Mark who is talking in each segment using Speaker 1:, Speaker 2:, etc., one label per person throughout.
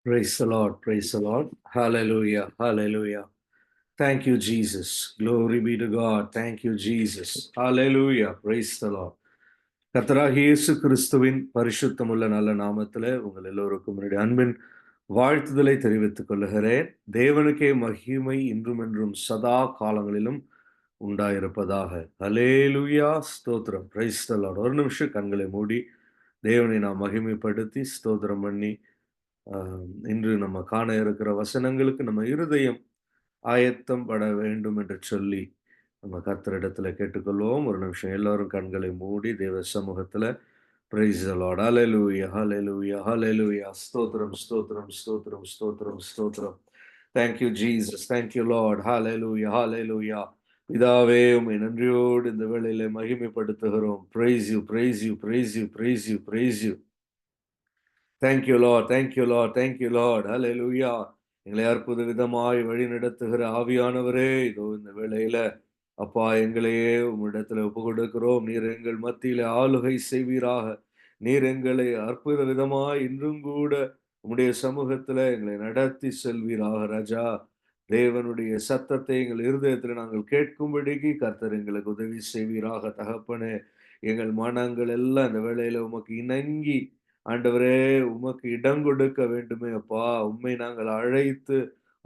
Speaker 1: Praise the Lord. Praise the Lord. Hallelujah. Hallelujah. Thank you, Jesus. Glory be to God. Thank you, Jesus. Hallelujah. Praise the Lord. கர்த்தராகிய இயேசு கிறிஸ்துவின் பரிசுத்தமுள்ள நல்ல நாமத்திலே உங்கள் எல்லோருக்கும் என்னுடைய அன்பின் வாழ்த்துதலை தெரிவித்துக் கொள்ளுகிறேன். தேவனுக்கே மகிமை இன்றும் என்றும் சதா காலங்களிலும் உண்டாயிருப்பதாக. ஹல்லேலூயா. ஸ்தோத்திரம். Price the Lord. ஒரு நிமிஷம் கண்களை மூடி தேவனை நாம் மகிமைப்படுத்தி ஸ்தோத்திரம் பண்ணி இன்று நம்ம காண இருக்கிற வசனங்களுக்கு நம்ம இருதயம் ஆயத்தம் பட வேண்டும் என்று சொல்லி நம்ம கர்த்தரிடத்துல கேட்டுக்கொள்வோம். ஒரு நிமிஷம் எல்லாரும் கண்களை மூடி தேவ சமூகத்துல praise the Lord. Hallelujah, hallelujah, hallelujah. ஸ்தோத்திரம், ஸ்தோத்திரம், ஸ்தோத்திரம், ஸ்தோத்திரம், ஸ்தோத்திரம். Thank you, Jesus. Thank you, Lord. Hallelujah, hallelujah. பிதாவே உம்மை நன்றியோடு இந்த வேளையிலே மகிமைப்படுத்துகிறோம். Praise you, praise you, praise you, praise you, praise you. Thank you, Lord. Thank you, Lord. Thank you, Lord. Hallelujah. எங்களை அற்புத விதமாய் வழி நடத்துகிற ஆவியானவரே, இதோ இந்த வேளையில அப்பா எங்களையே உம்மிடத்துல ஒப்பு கொடுக்கிறோம். நீர் எங்கள் மத்தியில ஆளுகை செய்வீராக. நீர் எங்களை அற்புத விதமாய் இன்றும் கூட உம்முடைய சமூகத்துல எங்களை நடத்தி செல்வீராக ராஜா. தேவனுடைய சத்தத்தை எங்கள் இருதயத்தில் நாங்கள் கேட்கும்படிக்கு கர்த்தர் எங்களுக்கு உதவி செய்வீராக தகப்பனே. எங்கள் மனங்கள் எல்லாம் இந்த வேளையில உமக்கு இணங்கி ஆண்டவரே உமக்கு இடம் கொடுக்க வேண்டுமே அப்பா. உம்மை நாங்கள் அழைத்து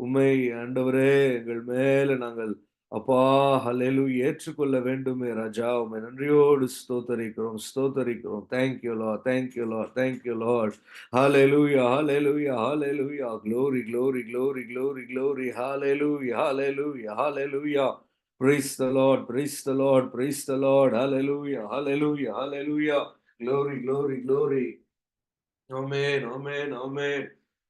Speaker 1: உம்மை ஆண்டவரே எங்கள் மேல நாங்கள் அப்பா ஹல்லேலூயா ஏற்றுக்கொள்ள வேண்டுமே ராஜா. உம்மை நன்றியோடு ஸ்தோத்தரிக்கிறோம், ஸ்தோத்தரிக்கிறோம். Thank you Lord, thank you Lord, thank you Lord. Hallelujah, hallelujah, hallelujah. Glory, glory, glory, glory, glory. Hallelujah, hallelujah, hallelujah. Praise the Lord, praise the Lord, praise the Lord. Hallelujah, hallelujah, hallelujah. Glory, glory, glory. Amen, amen, amen.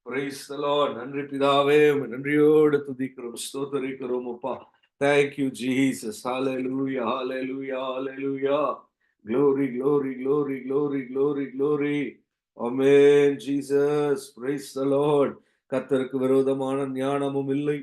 Speaker 1: Price the Lord. நன்றி பிதாவே, உம்மை நன்றியோடு துதிக்கிறோம், ஸ்தோத்தரிக்கிறோம் அப்பா. Thank you, Jesus. Hallelujah, hallelujah, hallelujah. Glory, glory, glory, glory, glory, glory. Amen, Jesus. Praise the Lord. கர்த்தருக்கு விரோதமான ஞானமும் இல்லை,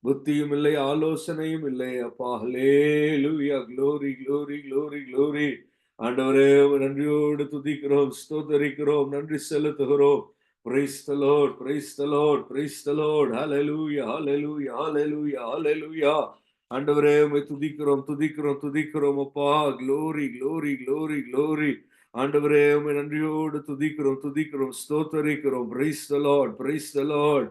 Speaker 1: புத்தியும் இல்லை, ஆலோசனையும் இல்லை அப்பா. Hallelujah. Glory, glory, glory, glory. ஆண்டவரே உம்மை நன்றியோடு துதிக்கிறோம், ஸ்தோத்தரிக்கிறோம், நன்றி செலுத்துகிறோம். Praise the Lord, praise the Lord, praise the Lord. Hallelujah, hallelujah, hallelujah, hallelujah. ஆண்டவரே உம்மை துதிக்கிறோம், துதிக்கிறோம், துதிக்கிறோம் அப்பா. Glory, glory, glory, glory. ஆண்டவரே உம்மை நன்றியோடு துதிக்கிறோம், துதிக்கிறோம், ஸ்தோத்தரிக்கிறோம். Praise the Lord, praise the Lord.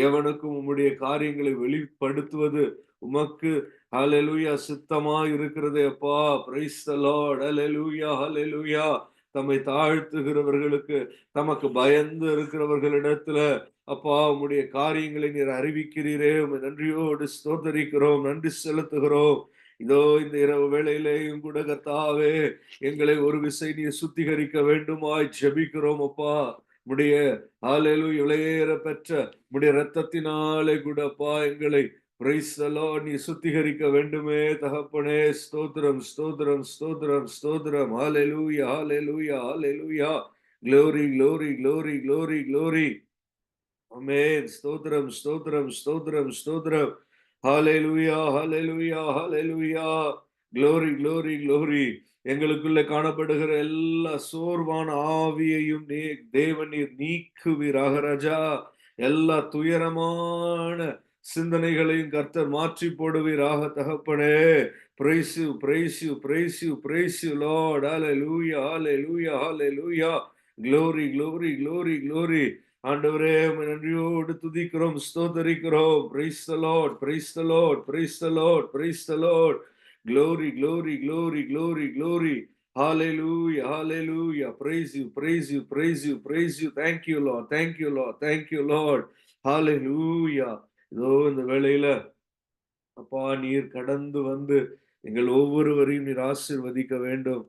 Speaker 1: எவனுக்கும் உம்முடைய காரியங்களை வெளிப்படுத்துவது உமக்கு ஹalleluya சித்தமாய் இருக்கிறதே அப்பா. Praise the Lord. ஹalleluya, ஹalleluya. தம்மை தாழ்த்துகிறவர்களுக்கு, தமக்கு பயந்து இருக்கிறவர்களிடத்துல அப்பா உம்முடைய காரியங்களை நீர் அறிவிக்கிறீரே. உம்மை நன்றியோடு ஸ்தோத்தரிக்கிறோம், நன்றி செலுத்துகிறோம். இதோ இந்த இரவு வேளையிலேயும் கூட கர்த்தாவே எங்களை ஒரு விசை நீர் சுத்திகரிக்க வேண்டுமாய் ஜெபிக்கிறோம் அப்பா. உம்முடைய ஹalleluya விலையேற பெற்ற உம்முடைய இரத்தத்தினாலே கூட அப்பா எங்களை பிரைஸ் தி லார்ட் நீ சுத்திகரிக்க வேண்டுமே தகப்பனே. ஸ்தோத்திரம், ஸ்தோத்திரம், ஸ்தோத்திரம், ஸ்தோத்திரம். ஹalleluya, ஹalleluya, ஹalleluya. Glory, glory, glory, glory, glory. ஆமென். ஸ்தோத்திரம், ஸ்தோத்திரம், ஸ்தோத்திரம், ஸ்தோத்திரம். ஹalleluya, ஹalleluya, ஹalleluya. Glory, glory, glory. எங்களுக்குள்ள காணப்படுகிற எல்லா சோர்வான ஆவியையும் தேவன் நீர் நீக்குவீராக ராஜா. எல்லா துயரமான சிந்தனைகளையும் கர்த்தர் மாற்றி போடுவீராக தகப்பனே. Praise you, praise you, praise you, praise you, Lord. Hallelujah, hallelujah, hallelujah. Glory, glory, glory, glory. ஆண்டவரே உம்மை நன்றியோடு துதிக்கிறோம், ஸ்தோத்தரிக்கிறோம். Praise the Lord, praise the Lord, praise the Lord, praise the Lord. Glory, glory, glory, glory, glory. Hallelujah, hallelujah. Praise you, praise you, praise you, praise you. Thank you, Lord. Thank you, Lord. Thank you, Lord. Hallelujah. இதோ இந்த வேளையில அப்பா நீர் கடந்து வந்து எங்கள் ஒவ்வொருவரையும் நீர் ஆசீர்வதிக்க வேண்டும்.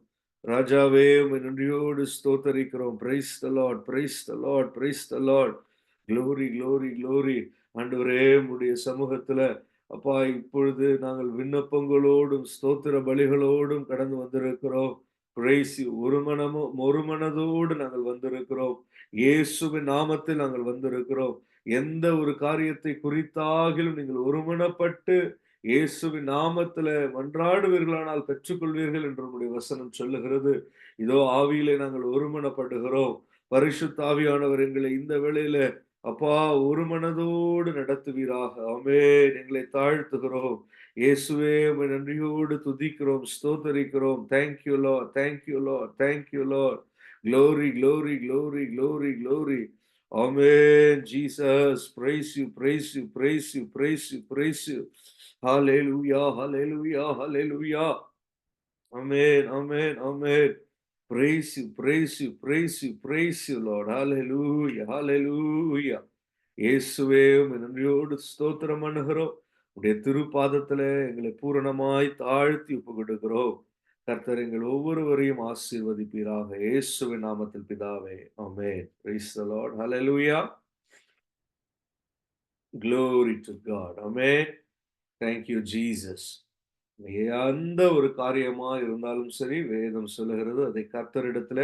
Speaker 1: ராஜாவே உம்மை நன்றியோடு ஸ்தோத்தரிக்கிறோம். Price the Lord, price the Lord, price the Lord. Glory, glory, glory. ஆண்டவரே உம்முடைய சமூகத்துல அப்பா இப்பொழுது நாங்கள் விண்ணப்பங்களோடும் ஸ்தோத்திர பலிகளோடும் கடந்து வந்திருக்கிறோம். Price you. ஒரு மனதோடு நாங்கள் வந்திருக்கிறோம். இயேசுவின் நாமத்தில் நாங்கள் வந்திருக்கிறோம். எந்த ஒரு காரியத்தை குறித்தாகிலும் நீங்கள் ஒருமனப்பட்டு இயேசுவின் நாமத்தில மன்றாடுவீர்களானால் பெற்றுக்கொள்வீர்கள் என்று உம்முடைய வசனம் சொல்லுகிறது. இதோ ஆவியிலே நாங்கள் ஒருமனப்படுகிறோம். பரிசுத்த ஆவியானவர் எங்களை இந்த வேளையில அப்பா ஒரு மனதோடு நடத்துவீராக. ஆமென். எங்களை தாழ்த்துகிறோம். இயேசுவே உம்மை நன்றியோடு துதிக்கிறோம், ஸ்தோத்தரிக்கிறோம். Thank you Lord. Thank you Lord. Thank you Lord. Glory, glory, glory, glory, glory. Amen. Jesus, praise you, praise you, praise you, praise you, praise you. Hallelujah, hallelujah, hallelujah. Amen, amen, amen. Praise you, praise you, praise you, praise you, Lord. Hallelujah, hallelujah. இயேசுவே உம்மை நன்றியோடு ஸ்தோத்திரம் பண்ணுகிறோம். உடைய திருப்பாதத்துல எங்களை பூரணமாய் தாழ்த்தி ஒப்புக்கொடுக்கிறோம். கர்த்தர் எங்கள் ஒவ்வொருவரையும் ஆசீர்வதிப்பீராக. இயேசுவின் நாமத்தில் பிதாவே. ஆமென். Praise the Lord. Hallelujah. Glory to God. Amen. Thank you, Jesus. எந்த ஒரு காரியமா இருந்தாலும் சரி, வேதம் சொல்லுகிறது, அதை கர்த்தரிடத்துல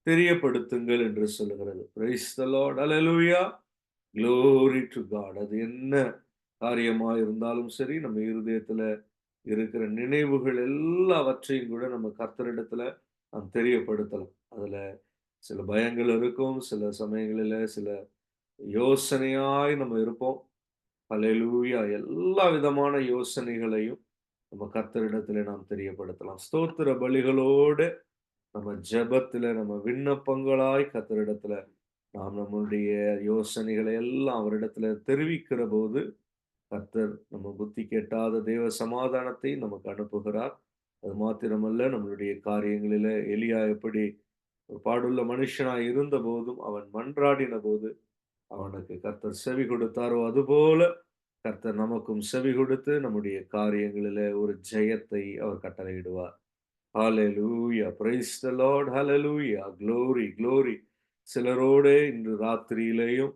Speaker 1: தெரியப்படுத்துங்கள் என்று சொல்லுகிறது. Praise the Lord. Hallelujah. Glory to God. அது என்ன காரியமா இருந்தாலும் சரி, நம்ம இருதயத்துல இருக்கிற நினைவுகள் எல்லாவற்றையும் கூட நம்ம கர்த்தரிடத்துல நாம் தெரியப்படுத்தலாம். அதுல சில பயங்கள் இருக்கும், சில சமயங்களில சில யோசனையாய் நம்ம இருப்போம். ஹல்லேலூயா! எல்லா விதமான யோசனைகளையும் நம்ம கர்த்தரிடத்திலே நாம் தெரியப்படுத்தலாம். ஸ்தோத்திர பலிகளோடு நம்ம ஜெபத்தில, நம்ம விண்ணப்பங்களாய் கர்த்தரிடத்தில நாம் நம்முடைய யோசனைகளை எல்லாம் அவரிடத்தில தெரிவிக்கிறபோது, கர்த்தர் நம்ம புத்தி கெட்டாத தேவ சமாதானத்தை நமக்கு அனுப்புகிறார். அது மாத்திரமல்ல, நம்மளுடைய காரியங்களிலே எலியா எப்படி ஒரு பாடுள்ள மனுஷனாய் இருந்தபோதும், அவன் மன்றாடினபோது அவனுக்கு கர்த்தர் செவி கொடுத்தாரோ, அதுபோல கர்த்தர் நமக்கும் செவி கொடுத்து நம்முடைய காரியங்களிலே ஒரு ஜெயத்தை அவர் கட்டளையிடுவார். ஹalleluya. Praise the Lord. Hallelujah. Glory, glory. சிலரோடே இன்று ராத்திரியிலேயும்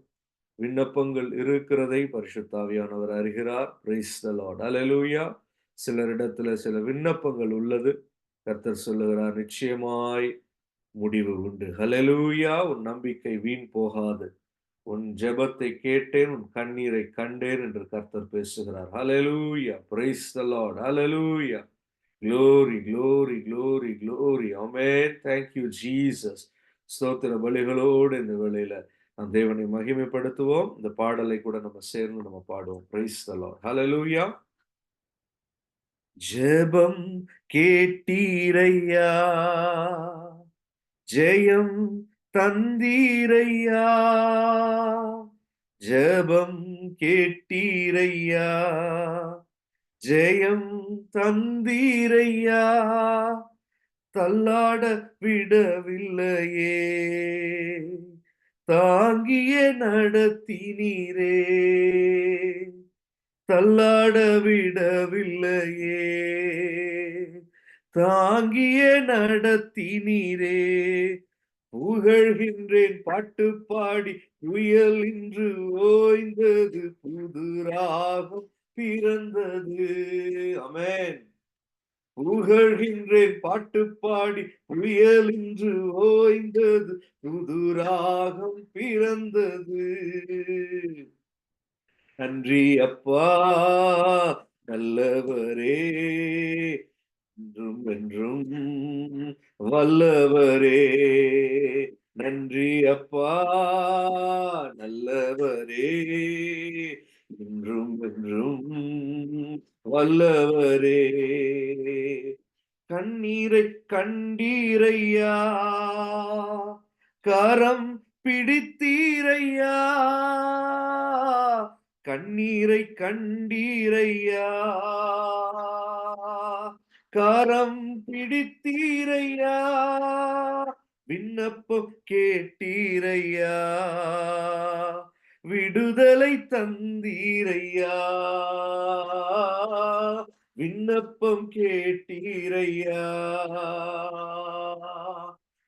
Speaker 1: விண்ணப்பங்கள் இருக்கிறதை பரிசுத்த ஆவியானவர் அறிகிறார். Praise the Lord. Hallelujah. சிலரிடத்துல சில விண்ணப்பங்கள் உள்ளது. கர்த்தர் சொல்லுகிறார், நிச்சயமாய் முடிவு உண்டு. ஹalleluya. உன் நம்பிக்கை வீண் போகாது. உன் ஜெபத்தை கேட்டேன், உன் கண்ணீரை கண்டேன் என்று கர்த்தர் பேசுகிறார். ஹalleluya. Praise the Lord. Hallelujah. Glory, glory, glory, glory. Amen. Thank you, Jesus. ஸ்தோத்திர பலிகளோடு இந்த வேளையில நாம் தேவனை மகிமைப்படுத்துவோம். இந்த பாடலை கூட நம்ம சேர்ந்து நம்ம பாடுவோம். Praise the Lord. Hallelujah. ஜெபம் கேட்டீரையா, ஜெயம் தந்தீரையா, ஜெபம் கேட்டீரையா, ஜெயம் தந்தீரையா, தள்ளாட விடவில்லையே, தாங்கிய நடத்தினீரே, தள்ளாட விடவில்லையே, தாங்கிய நடத்தினீரே, புகழ்கின்றேன் பாட்டு பாடி புயல் இன்று ஓய்ந்தது, புது ராகம் பிறந்தது. அமேன். புகழ்கின்றேன் பாட்டு பாடி புயல் இன்று ஓய்ந்தது, புது ராகம் பிறந்தது. நன்றி அப்பா நல்லவரே, என்றும் என்றும் வல்லவரே. நன்றி அப்பா நல்லவரே, என்றும் என்றும் வல்லவரே. கண்ணீரை கண்டீரையா, கரம் பிடித்தீரையா, கண்ணீரை கண்டீரையா, கரம் பிடித்தீரையா, விண்ணப்பம் கேட்டீரையா, விடுதலை தந்தீரையா, விண்ணப்பம் கேட்டீரையா,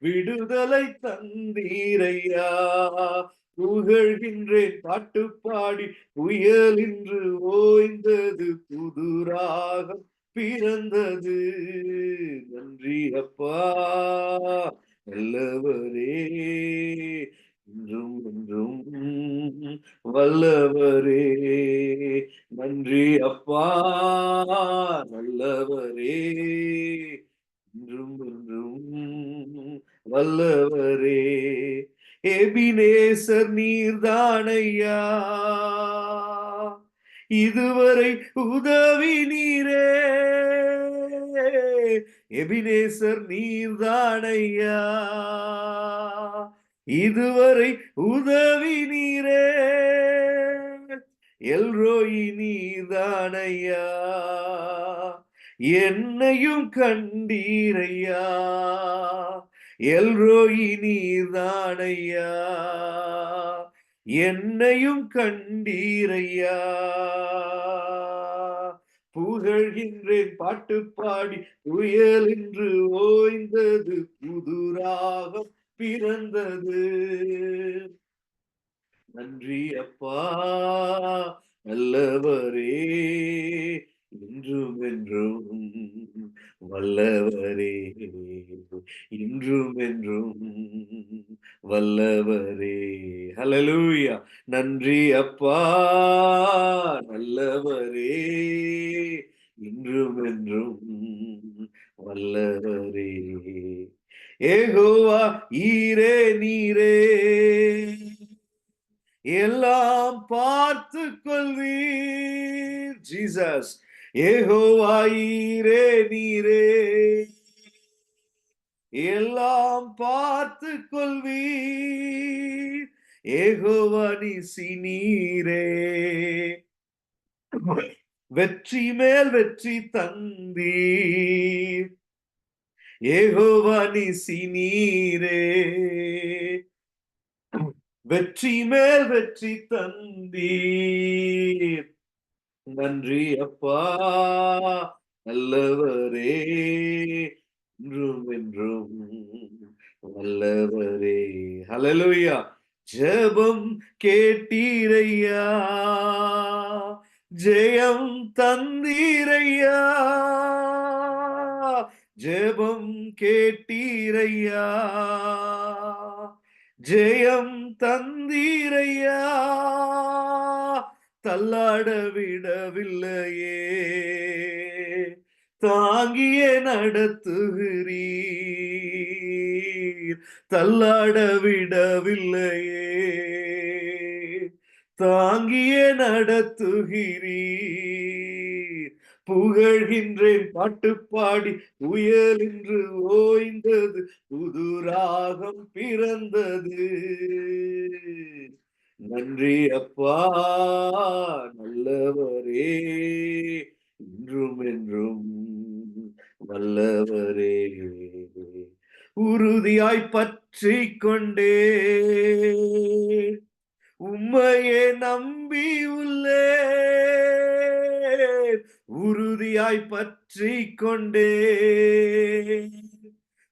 Speaker 1: விடுதலை தந்தீரையா, புகழ்கின்றேன் பாட்டு பாடி புயல் இன்று ஓய்ந்தது, புது ராகம் பிறந்தது. நன்றி அப்பா நல்லவரே, என்றும் என்றும் வல்லவரே. நன்றி அப்பா நல்லவரே, என்றும் என்றும் வல்லவரே. எபினேசர் நீர்தானையா, இதுவரை உதவி நீரே. எபினேசர் நீர்தானையா, இதுவரை உதவி நீரே. எல்ரோயி நீர்தானையா, என்னையும் கண்டீரையா. எல்ரோயி நீர்தானையா, என்னையும் கண்டீரையா. புகழ்கின்றேன் பாட்டு பாடி புயல் என்று ஓய்ந்தது, புது ராகம் பிறந்தது. நன்றி அப்பா நல்லவரே, இன்றும் என்றும் வல்லவரே, இன்றும் என்றும் வல்லவரே. ஹல்லேலூயா. நன்றி அப்பா நல்லவரே, இன்றும் என்றும் வல்லவரே. யெகோவா ஈரே நீரே, எல்லாம் பார்த்து கொள்வீர். ஜீசஸ். யெகோவா ஈரே நீரே, எல்லாம் பார்த்து கொள்வீர். யெகோவா நிசி நீரே, வெற்றி மேல் வெற்றி தந்தீர். யெகோவா நிசி நீரே, வெற்றி மேல் வெற்றி தந்தீர். நன்றி அப்பா நல்லவரே, இன்றும் என்றும் வல்லவரே. ஹல்லேலூயா. ஜெபம் கேட்டீரையா, ஜெயம் தந்தீரையா. ஜெபம் கேட்டீரையா, ஜெயம் தந்தீரையா. தள்ளாட விடவில்லையே, தாங்கியே நடத்துகிறீர். தள்ளாட விடவில்லையே, தாங்கியே நடத்துகிறீர். புகழ்கின்றேன் பாட்டு பாடி புயல் என்று ஓய்ந்தது, புது ராகம் பிறந்தது. நன்றி அப்பா நல்லவரே, இன்றும் என்றும் வல்லவரே. உறுதியாய் பற்றி கொண்டே உம்மையே நம்பி உள்ளே. உறுதியாய் பற்றி கொண்டே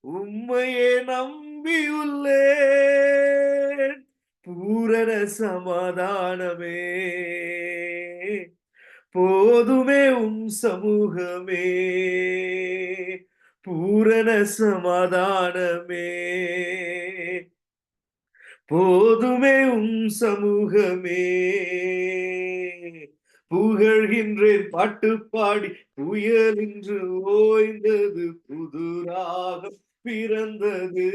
Speaker 1: உம்மையே நம்பி உள்ளே. பூரண சமாதானமே போதுமே உம் சமூகமே. பூரண சமாதானமே போதுமே உம் சமூகமே. புகழ்கின்றேன் பாட்டு பாடி புயல் என்று ஓய்ந்தது, புது ராகம் பிறந்தது.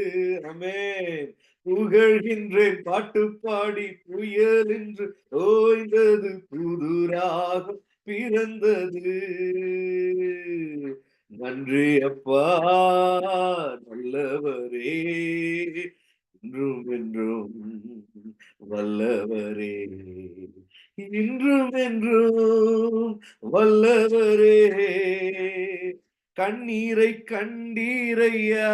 Speaker 1: ஆமென். புகழ்கின்றேன் பாட்டு பாடி புயல் என்று ஓய்ந்தது, புது ராகம் பிறந்தது. நன்றி அப்பா நல்லவரே, இன்றும் என்றும் வல்லவரே, இன்றும் என்றும் வல்லவரே. கண்ணீரை கண்டீரையா,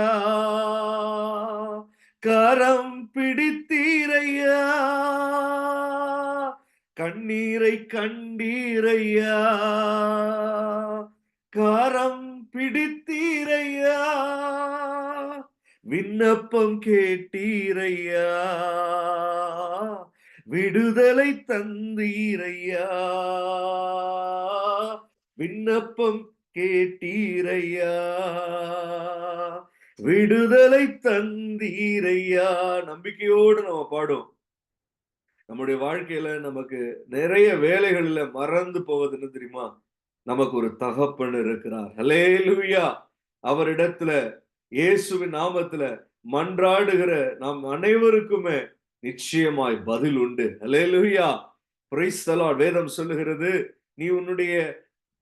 Speaker 1: கரம் பிடித்தீரையா. கண்ணீரை கண்டீரையா, கரம் பிடித்தீரையா. விண்ணப்பம் கேட்டீரையா, விடுதலை தந்தீரையா. விண்ணப்பம் கேட்டீரையா, விடுதலை தந்தீரையா. நம்பிக்கையோடு நம்ம பாடும். நம்முடைய வாழ்க்கையில நமக்கு நிறைய வேலைகள்ல மறந்து போவது என்ன தெரியுமா? நமக்கு ஒரு தகப்பன் இருக்கிறார். ஹல்லேலூயா. அவரிடத்துல இயேசுவின் நாமத்துல மன்றாடுகிற நாம் அனைவருக்குமே நிச்சயமாய் பதில் உண்டு. அல்லேலூயா, பிரைஸ் தி லார்ட். வேதம் சொல்லுகிறது, நீ உன்னுடைய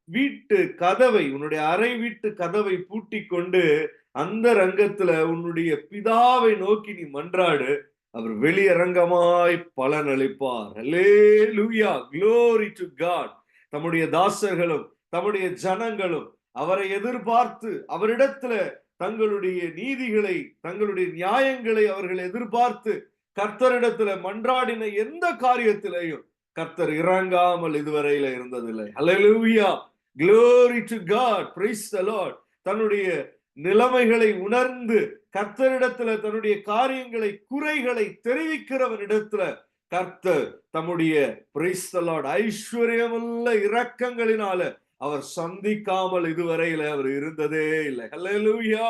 Speaker 1: வீட்டு கதவை, உன்னுடைய அறை வீட்டு கதவை பூட்டிக் கொண்டு அந்த ரங்கத்துல உன்னுடைய பிதாவை நோக்கி நீ மன்றாடு, அவர் வெளியரங்கமாய் பலனளிப்பார். அல்லேலூயா, glory to God. தம்முடைய தாசர்களும் தம்முடைய ஜனங்களும் அவரை எதிர்பார்த்து அவரிடத்துல தங்களுடைய நீதிகளை, தங்களுடைய நியாயங்களை அவர்கள் எதிர்பார்த்து கர்த்தரிடத்துல மன்றாடின எந்த காரியத்திலையும் கர்த்தர் இறங்காமல் இதுவரையில இருந்ததில்லை. அல்லேலூயா, glory to God, praise the Lord. தன்னுடைய நிலைமைகளை உணர்ந்து கர்த்தரிடத்துல தன்னுடைய காரியங்களை, குறைகளை தெரிவிக்கிறவனிடத்துல கர்த்தர் தம்முடைய praise the Lord ஐஸ்வர்யமுள்ள இரக்கங்களினால அவர் சந்திக்காமல் இதுவரையில அவர் இருந்ததே இல்லை. ஹல்லேலூயா,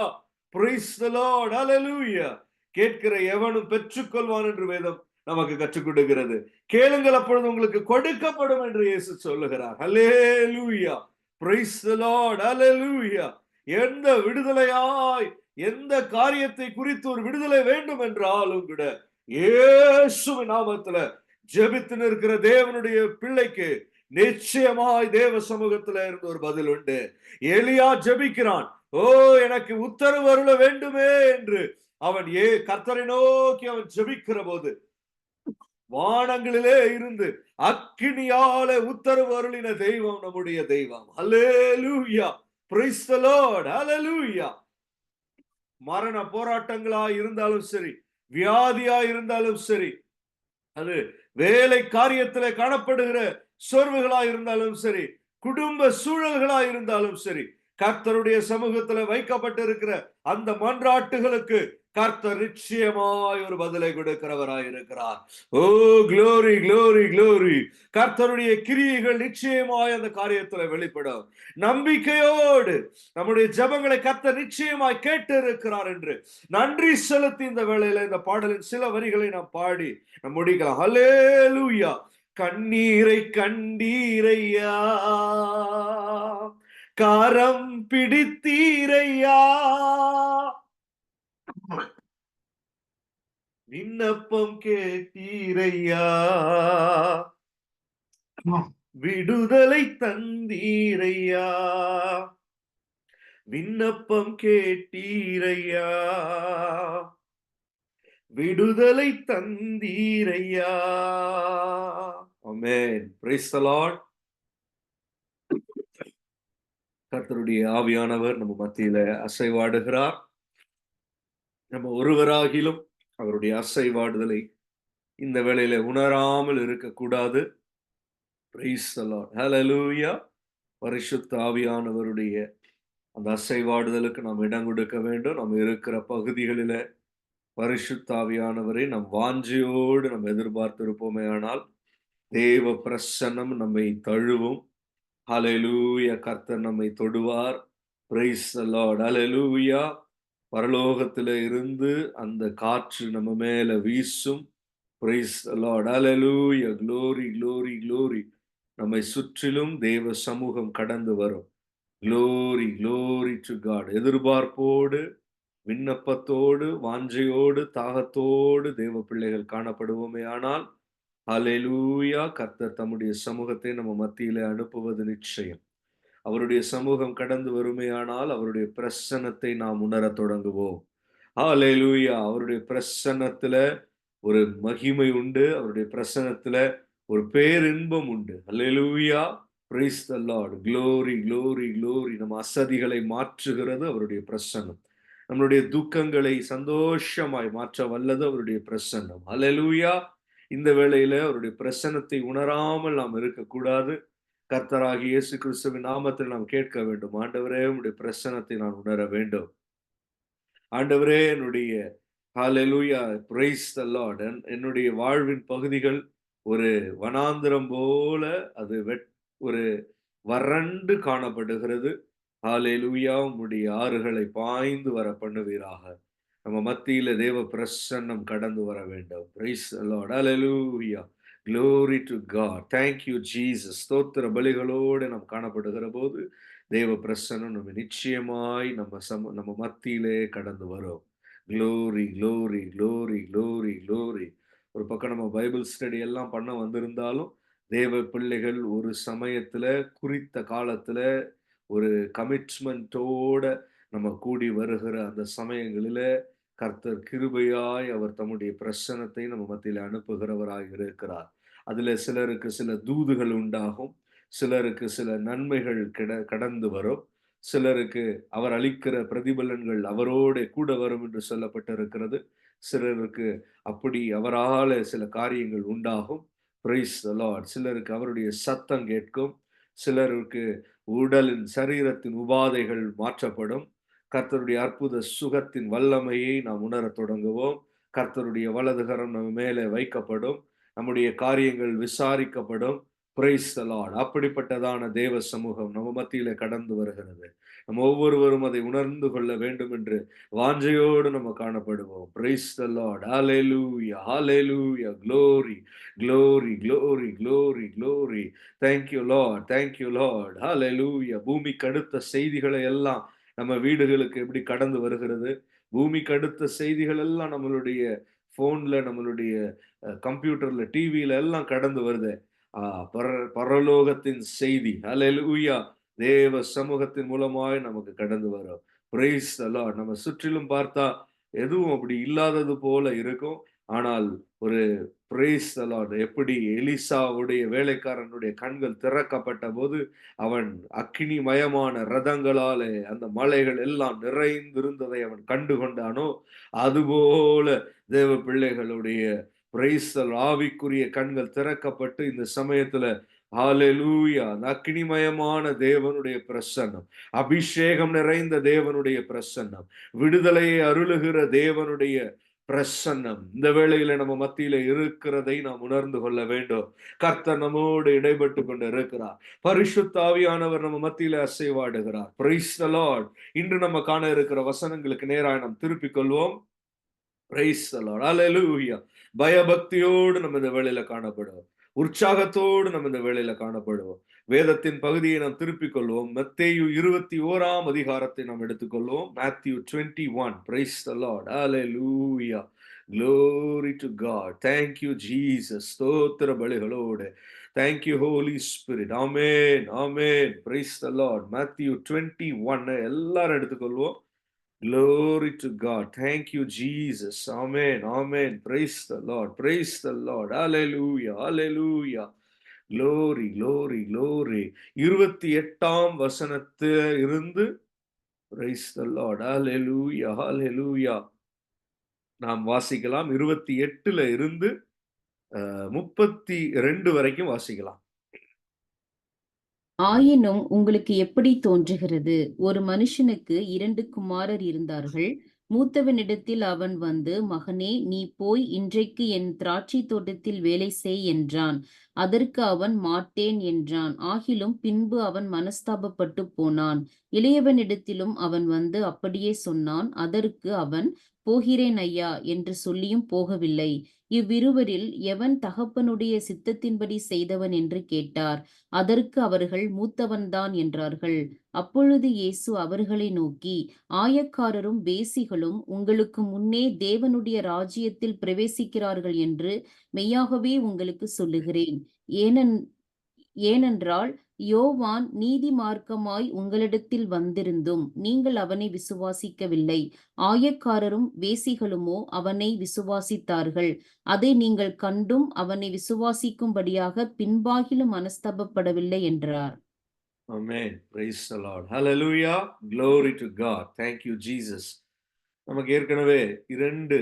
Speaker 1: praise the Lord, ஹல்லேலூயா. கேட்கிற எவனும் பெற்றுக்கொள்வான் என்று வேதம் நமக்கு கற்றுக் கொடுக்கிறது. கேளுங்கள் அப்பொழுது உங்களுக்கு கொடுக்கப்படும் என்று இயேசு சொல்லுகிறார். ஹல்லேலூயா, praise the Lord, ஹல்லேலூயா. எந்த விடுதலையாய், எந்த காரியத்தை குறித்து ஒரு விடுதலை வேண்டும் என்றாலும் கூட இயேசுவின் நாமத்துல ஜெபித்து நிற்கிற தேவனுடைய பிள்ளைக்கு நிச்சயமாய் தேவ சமூகத்துல இருந்து ஒரு பதில் உண்டு. எலியா ஜெபிக்கிறான், ஓ எனக்கு உத்தரவு அருள வேண்டுமே என்று அவன் கர்த்தரை நோக்கி அவன் ஜெபிக்கிற போது வானங்களிலே இருந்து அக்கினியால உத்தரவு அருளின தெய்வம் நம்முடைய தெய்வம். அல்லேலூயா, பிரைஸ் தி லார்ட், ஹல்லேலூயா. மரண போராட்டங்களா இருந்தாலும் சரி, வியாதியா இருந்தாலும் சரி, அது வேலை காரியத்தில் காணப்படுகிற சோர்வுகளா இருந்தாலும் சரி, குடும்ப சூழல்களா இருந்தாலும் சரி, கர்த்தருடைய சமூகத்தில் வைக்கப்பட்டிருக்கிற அந்த மன்றாட்டுகளுக்கு கர்த்தர் நிச்சயமாய் ஒரு பதிலை கொடுக்கிறவராய் இருக்கிறார். ஓ glory, glory, glory. கர்த்தருடைய கிரியைகள் நிச்சயமாய் அந்த காரியத்தில் வெளிப்படும். நம்பிக்கையோடு நம்முடைய ஜெபங்களை கர்த்தர் நிச்சயமாய் கேட்டு இருக்கிறார் என்று நன்றி செலுத்தி இந்த வேளையில இந்த பாடலின் சில வரிகளை நாம் பாடி நாம் முடிக்கலாம். ஹல்லேலூயா. கண்ணீரை கண்டீரையா, கரம் பிடித்தீரையா, விண்ணப்பம் கேட்டீரையா, விடுதலை தந்தீரையா, விண்ணப்பம் கேட்டீரையா, விடுதலை தந்தீரையா. ஆமென், பிரைஸ் தி லார்ட். கர்த்தருடைய ஆவியானவர் நம்ம மத்தியில அசைவாடுகிறார். நம்ம ஒருவராகிலும் அவருடைய அசைவாடுதலை இந்த வேளையில உணராமல் இருக்கக்கூடாது. பிரைஸ் தி லார்ட், ஹல்லேலூயா. பரிசுத்த ஆவியானவருடைய அந்த அசைவாடுதலுக்கு நாம் இடம் கொடுக்க வேண்டும். நம்ம இருக்கிற பகுதிகளில பரிசுத்த ஆவியானவரை நம் வாஞ்சையோடு நம்ம எதிர்பார்த்திருப்போமே ஆனால் தேவ பிரசன்னம் நம்மை தழுவும். ஹல்லேலூயா, கர்த்தர் நம்மை தொடுவார். பிரைஸ் தி லார்ட், ஹல்லேலூயா. பரலோகத்திலே இருந்து அந்த காற்று நம்ம மேல வீசும். Price the Lord, hallelujah. glory, glory, glory. நம்மை சுற்றிலும் தேவ சமூகம் கடந்து வரும். glory, glory to God. எதிர்பார்ப்போடு, விண்ணப்பத்தோடு, வாஞ்சையோடு, தாகத்தோடு தேவ பிள்ளைகள் காணப்படுவோமே ஆனால் ஹல்லேலூயா, கர்த்தர் தம்முடைய சமூகத்தை நம்ம மத்தியிலே அனுப்புவது நிச்சயம். அவருடைய சமூகம் கடந்து வருமேயானால் அவருடைய பிரசன்னத்தை நாம் உணரத் தொடங்குவோம். ஹல்லேலூயா. அவருடைய பிரசன்னத்துல ஒரு மகிமை உண்டு. அவருடைய பிரசன்னத்துல ஒரு பேரின்பம் உண்டு. ஹல்லேலூயா, praise the Lord. glory, glory, glory. நம்ம அசதிகளை மாற்றுகிறது அவருடைய பிரசன்னம். நம்மளுடைய துக்கங்களை சந்தோஷமாய் மாற்ற வல்லது அவருடைய பிரசன்னம். ஹல்லேலூயா. இந்த வேளையில அவருடைய பிரசன்னத்தை உணராமல் நாம் இருக்கக்கூடாது. கர்த்தராகிய இயேசு கிறிஸ்துவின் நாமத்தில் நாம் கேட்க வேண்டும். ஆண்டவரே, உம்முடைய பிரசன்னத்தை நான் உணர வேண்டும். ஆண்டவரே, என்னுடைய ஹல்லேலூயா, பிரைஸ் தி லார்ட். என்னுடைய வாழ்வின் பகுதிகள் ஒரு வனாந்திரம் போல அது ஒரு வறண்டு காணப்படுகிறது. ஹல்லேலூயா, உம்முடைய ஆறுகளை பாய்ந்து வர பண்ணுவீராக. நம்ம மத்தியில தேவ பிரசன்னம் கடந்து வர வேண்டும். Price the Lord, hallelujah. glory to God. Thank you Jesus. ஸ்தோத்திர பலிகளோடு நாம் காணப்படுகிற போது தேவ பிரசன்னம் நம்ம நிச்சயமாய் நம்ம மத்தியிலே கடந்து வரும். Glory, glory, glory, glory, glory. ஒரு பக்கம் நம்ம பைபிள் ஸ்டடி எல்லாம் பண்ண வந்திருந்தாலும், தேவ பிள்ளைகள் ஒரு சமயத்துல, குறித்த காலத்துல, ஒரு கமிட்மென்ட்டோட நம்ம கூடி வருகிற அந்த சமயங்களில, கர்த்தர் கிருபையாய் அவர் தம்முடைய பிரசன்னத்தை நம்ம மத்தியில அனுப்புகிறவராய் இருக்கிறார். அதில சிலருக்கு சில தூதுகள் உண்டாகும். சிலருக்கு சில நன்மைகள் கடந்து வரும். சிலருக்கு அவர் அளிக்கிற பிரதிபலன்கள் அவரோடே கூட வரும் என்று சொல்லப்பட்டிருக்கிறது. சிலருக்கு அப்படி அவரால சில காரியங்கள் உண்டாகும். Price the Lord. சிலருக்கு அவருடைய சத்தம் கேட்கும். சிலருக்கு உடலின் சரீரத்தின் உபாதைகள் மாற்றப்படும். கர்த்தருடைய அற்புத சுகத்தின் வல்லமையை நாம் உணரத் தொடங்குவோம். கர்த்தருடைய வலது கரம் நம்ம மேலே வைக்கப்படும். நம்முடைய காரியங்கள் விசாரிக்கப்படும். Price the Lord. அப்படிப்பட்டதான தேவ சமூகம் நம்ம மத்தியிலே கடந்து வருகிறது. நம்ம ஒவ்வொருவரும் அதை உணர்ந்து கொள்ள வேண்டும் என்று வாஞ்சையோடு நம்ம காணப்படுவோம். Praise the Lord. ஹalleluya, ஹalleluya, glory, glory, glory, glory, glory. Thank you Lord, thank you Lord. ஹalleluya. பூமிக்கு அடுத்த செய்திகளை எல்லாம் நம்ம வீடுகளுக்கு எப்படி கடந்து வருகிறது? பூமிக்கு அடுத்த செய்திகள் எல்லாம் நம்மளுடைய ஃபோன்ல, நம்மளுடைய கம்ப்யூட்டர்ல, டிவில எல்லாம் கடந்து வருதே. ஆ பர பரலோகத்தின் செய்தி. ஹalleluya. தேவ சமூகத்தின் மூலமாய் நமக்கு கடந்து வரும். Price the Lord. நம்ம சுற்றிலும் பார்த்தா எதுவும் அப்படி இல்லாதது போல இருக்கும். ஆனால் ஒரு பிரைஸ் த லார்ட். எப்படி எலிசாவுடைய வேலைக்காரனுடைய கண்கள் திறக்கப்பட்டபோது, அவன் அக்கினிமயமான ரதங்களாலே அந்த மலைகள் எல்லாம் நிறைந்திருந்ததை அவன் கண்டு கொண்டானோ, அதுபோல தேவ பிள்ளைகளுடைய பிரைஸ் த ஆவிக்குரிய கண்கள் திறக்கப்பட்டு இந்த சமயத்துல ஹalleluya. அந்த அக்கினிமயமான தேவனுடைய பிரசன்னம், அபிஷேகம் நிறைந்த தேவனுடைய பிரசன்னம், விடுதலையை அருளுகிற தேவனுடைய பிரசன்னம் இந்த வேளையில நம்ம மத்தியில இருக்கிறதை நாம் உணர்ந்து கொள்ள வேண்டும். கர்த்தர் நம்மோடு இடைப்பட்டு கொண்டு இருக்கிறார். பரிசுத்த ஆவியானவர் நம்ம மத்தியில அசைவாடுகிறார். Price the Lord. இன்று நம்ம காண இருக்கிற வசனங்களுக்கு நேராக நாம் திருப்பிக் கொள்வோம். Praise the Lord. ஹalleluya. பயபக்தியோடு நம்ம இந்த வேளையில காணப்படுவோம். உற்சாகத்தோடு நம்ம இந்த வேளையில காணப்படுவோம். வேதத்தின் பகுதியை நாம் திருப்பிக் கொள்வோம். மத்தேயு 21ஆம் அதிகாரத்தை நாம் எடுத்துக்கொள்வோம். Matthew 21. Praise the Lord. Hallelujah. Glory to God. Thank you Jesus. ஸ்தோத்திர பலிகளோடு. Thank you Holy Spirit. Amen. Amen. Praise the Lord. Matthew 21 எல்லாரும் எடுத்துக்கொள்வோம். Glory to God. Thank you, Jesus. Amen. Amen. Praise the Lord. Praise the Lord. Hallelujah. Hallelujah. Glory, glory, glory. 28ஆம் வசனத்தில் இருந்து praise the Lord. Hallelujah. Hallelujah. நாம் வாசிக்கலாம். 28ல இருந்து 32 வரைக்கும் வாசிக்கலாம்.
Speaker 2: ஆயினும் உங்களுக்கு எப்படி தோன்றுகிறது? ஒரு மனுஷனுக்கு 2 குமாரர் இருந்தார்கள். மூத்தவனிடத்தில் அவன் வந்து, மகனே, நீ போய் இன்றைக்கு என் திராட்சைத் தோட்டத்தில் வேலை செய் என்றான். அதற்கு அவன், மாட்டேன் என்றான். ஆகிலும் பின்பு அவன் மனஸ்தாபப்பட்டுப் போனான். இளையவனிடத்திலும் அவன் வந்து அப்படியே சொன்னான். அதற்கு அவன், போகிறேன் ஐயா என்று சொல்லியும் போகவில்லை. இவ்விருவரில் எவன் தகப்பனுடைய சித்தத்தின்படி செய்தவன் என்று கேட்டார். அதற்கு அவர்கள், மூத்தவன்தான் என்றார்கள். அப்பொழுது இயேசு அவர்களை நோக்கி, ஆயக்காரரும் வேசிகளும் உங்களுக்கு முன்னே தேவனுடைய ராஜ்யத்தில் பிரவேசிக்கிறார்கள் என்று மெய்யாகவே உங்களுக்கு சொல்லுகிறேன். ஏனென்றால் யோவான் நீதி மார்க்கமாய் உங்களிடத்தில் வந்திருந்தும் நீங்கள் அவனை விசுவாசிக்கவில்லை. ஆயக்காரரும் வேசிகளுமோ அவனை விசுவாசித்தார்கள். அதை நீங்கள் கண்டும் அவனை விசுவாசிக்கும்படியாக பின்பாகிலும் மனஸ்தாபப்படவில்லை என்றார்.
Speaker 1: Amen. Praise the Lord. Hallelujah. Glory to God. Thank you, Jesus. நமக்கு ஏற்கனவே 2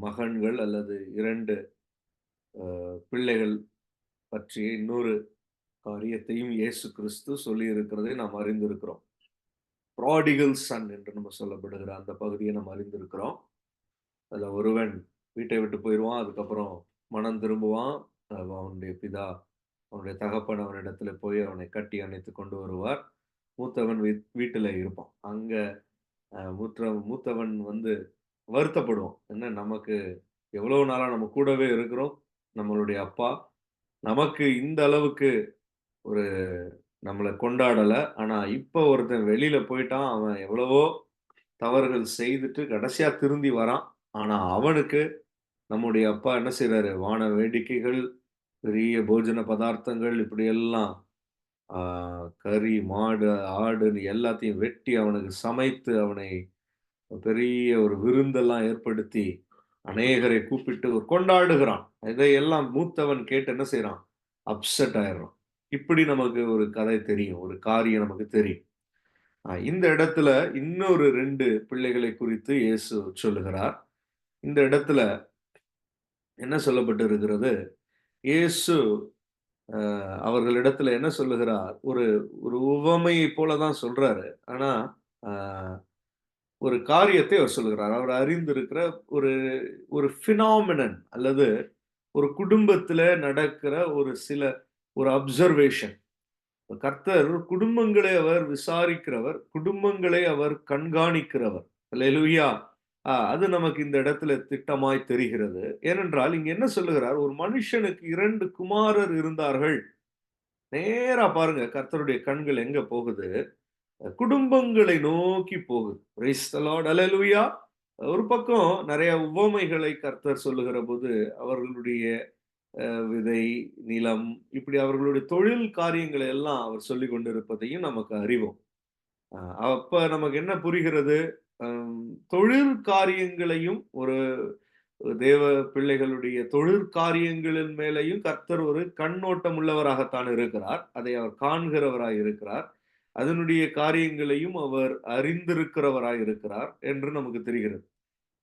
Speaker 1: மகன்கள் அல்லது 2 பிள்ளைகள் பற்றிய இன்னொரு காரியத்தையும் இயேசு கிறிஸ்து சொல்லி இருக்கிறதை நாம் அறிந்திருக்கிறோம். ப்ராடிகல் சன் என்று நம்ம சொல்லப்படுகிற அந்த பகுதியை நம்ம அறிந்திருக்கிறோம். அதுல ஒருவன் வீட்டை விட்டு போயிடுவான். அதுக்கப்புறம் மனம் திரும்புவான். அவனுடைய பிதா, அவனுடைய தகப்பன் அவனிடத்துல போய் அவனை கட்டி அணைத்து கொண்டு வருவார். மூத்தவன் வீட்டுல இருப்பான். அங்க மூத்தவன் வந்து வருத்தப்படுவான். என்ன, நமக்கு எவ்வளவு நாளா நம்ம கூடவே இருக்கிறோம். நம்மளுடைய அப்பா நமக்கு இந்த அளவுக்கு ஒரு நம்மள கொண்டாடல. ஆனா இப்ப ஒருத்தன் வெளியில போயிட்டான். அவன் எவ்வளவோ தவறுகள் செய்துட்டு கடைசியா திருந்தி வரான். ஆனா அவனுக்கு நம்முடைய அப்பா என்ன செய்றாரு? வான வேடிக்கைகள், பெரிய போஜன பதார்த்தங்கள் இப்படியெல்லாம் ஆ கறி, மாடு, ஆடுன்னு எல்லாத்தையும் வெட்டி அவனுக்கு சமைத்து, அவனை பெரிய ஒரு விருந்தெல்லாம் ஏற்படுத்தி, அநேகரை கூப்பிட்டு ஒரு கொண்டாடுகிறான். இதையெல்லாம் மூத்தவன் கேட்டு என்ன செய்றான்? அப்செட் ஆயிடுறான். இப்படி நமக்கு ஒரு கதை தெரியும். ஒரு காரியம் நமக்கு தெரியும். இந்த இடத்துல இன்னொரு 2 பிள்ளைகளை குறித்து இயேசு சொல்லுகிறார். இந்த இடத்துல என்ன சொல்லப்பட்டிருக்கிறது? இயேசு அவர்களிடத்துல என்ன சொல்லுகிறார்? ஒரு ஒரு உவமையைப் போல தான் சொல்றாரு. ஆனா, அ ஒரு காரியத்தை அவர் சொல்லுகிறார். அவர் அறிந்திருக்கிற ஒரு ஒரு பினாமினன் அல்லது ஒரு குடும்பத்தில நடக்கிற ஒரு சில ஒரு அப்சர்வேஷன். கர்த்தர் குடும்பங்களை அவர் விசாரிக்கிறவர். குடும்பங்களை அவர் கண்காணிக்கிறவர். அல்லேலூயா! அது நமக்கு இந்த இடத்துல திட்டமாய் தெரிகிறது. ஏனென்றால், இங்க என்ன சொல்லுகிறார்? ஒரு மனுஷனுக்கு 2 குமாரர் இருந்தார்கள். நேரா பாருங்க கர்த்தருடைய கண்கள் எங்க போகுது? குடும்பங்களை நோக்கி போகுது. Praise the Lord. அல்லேலூயா! ஒரு பக்கம் நெறைய உவமைகளை கர்த்தர் சொல்லுகிறபோது, அவர்களுடைய விதை, நிலம் இப்படி அவர்களுடைய தொழில் காரியங்களை எல்லாம் அவர் சொல்லிக் கொண்டிருப்பதையும் நமக்கு அறிவோம். அ அப்ப நமக்கு என்ன புரிகிறது? தொழில் காரியங்களையும் ஒரு தேவ பிள்ளைகளுடைய தொழிற்காரியங்களின் மேலேயும் கர்த்தர் ஒரு கண்ணோட்டம் உள்ளவராகத்தான் இருக்கிறார். அதை அவர் காண்கிறவராய் இருக்கிறார். அதனுடைய காரியங்களையும் அவர் அறிந்திருக்கிறவராய் இருக்கிறார் என்று நமக்கு தெரிகிறது.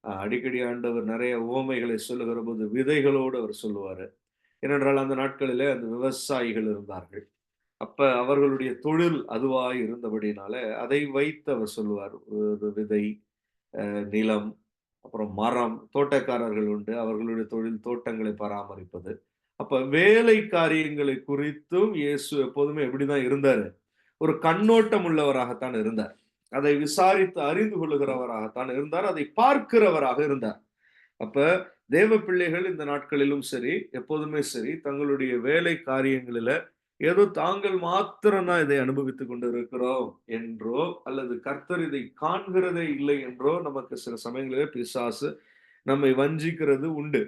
Speaker 1: அடிக்கடி ஆண்டவர் நெறைய உவமைகளை சொல்லுகிறபோது விதைகளோடு அவர் சொல்லுவாரு. ஏனென்றால் அந்த நாட்களிலே அந்த விவசாயிகள் இருந்தார்கள். அப்ப அவர்களுடைய தொழில் அதுவாய் இருந்தபடினால, அதை வைத்து அவர் சொல்லுவார். ஒரு விதை, நிலம், அப்புறம் மரம், தோட்டக்காரர்கள் உண்டு. அவர்களுடைய தொழில் தோட்டங்களை பராமரிப்பது. அப்ப வேலை காரியங்களை குறித்தும் இயேசு எப்போதுமே எப்படிதான் இருந்தாரு? ஒரு கண்ணோட்டம் உள்ளவராகத்தான் இருந்தார். அதை விசாரித்து அறிந்து கொள்ளுகிறவராகத்தான் இருந்தார். அதை பார்க்கிறவராக இருந்தார். அப்ப தேவ பிள்ளைகள் இந்த நாட்களிலும் சரி, எப்போதுமே சரி, தங்களுடைய வேலை காரியங்களில ஏதோ தாங்கள் மாத்திரம் தான் இதை அனுபவித்துக் கொண்டிருக்கிறோம் என்றோ, அல்லது கர்த்தர் இதை காண்கிறதே இல்லை என்றோ, நமக்கு சில சமயங்களிலே பிசாசு நம்மை வஞ்சிக்கிறது உண்டு.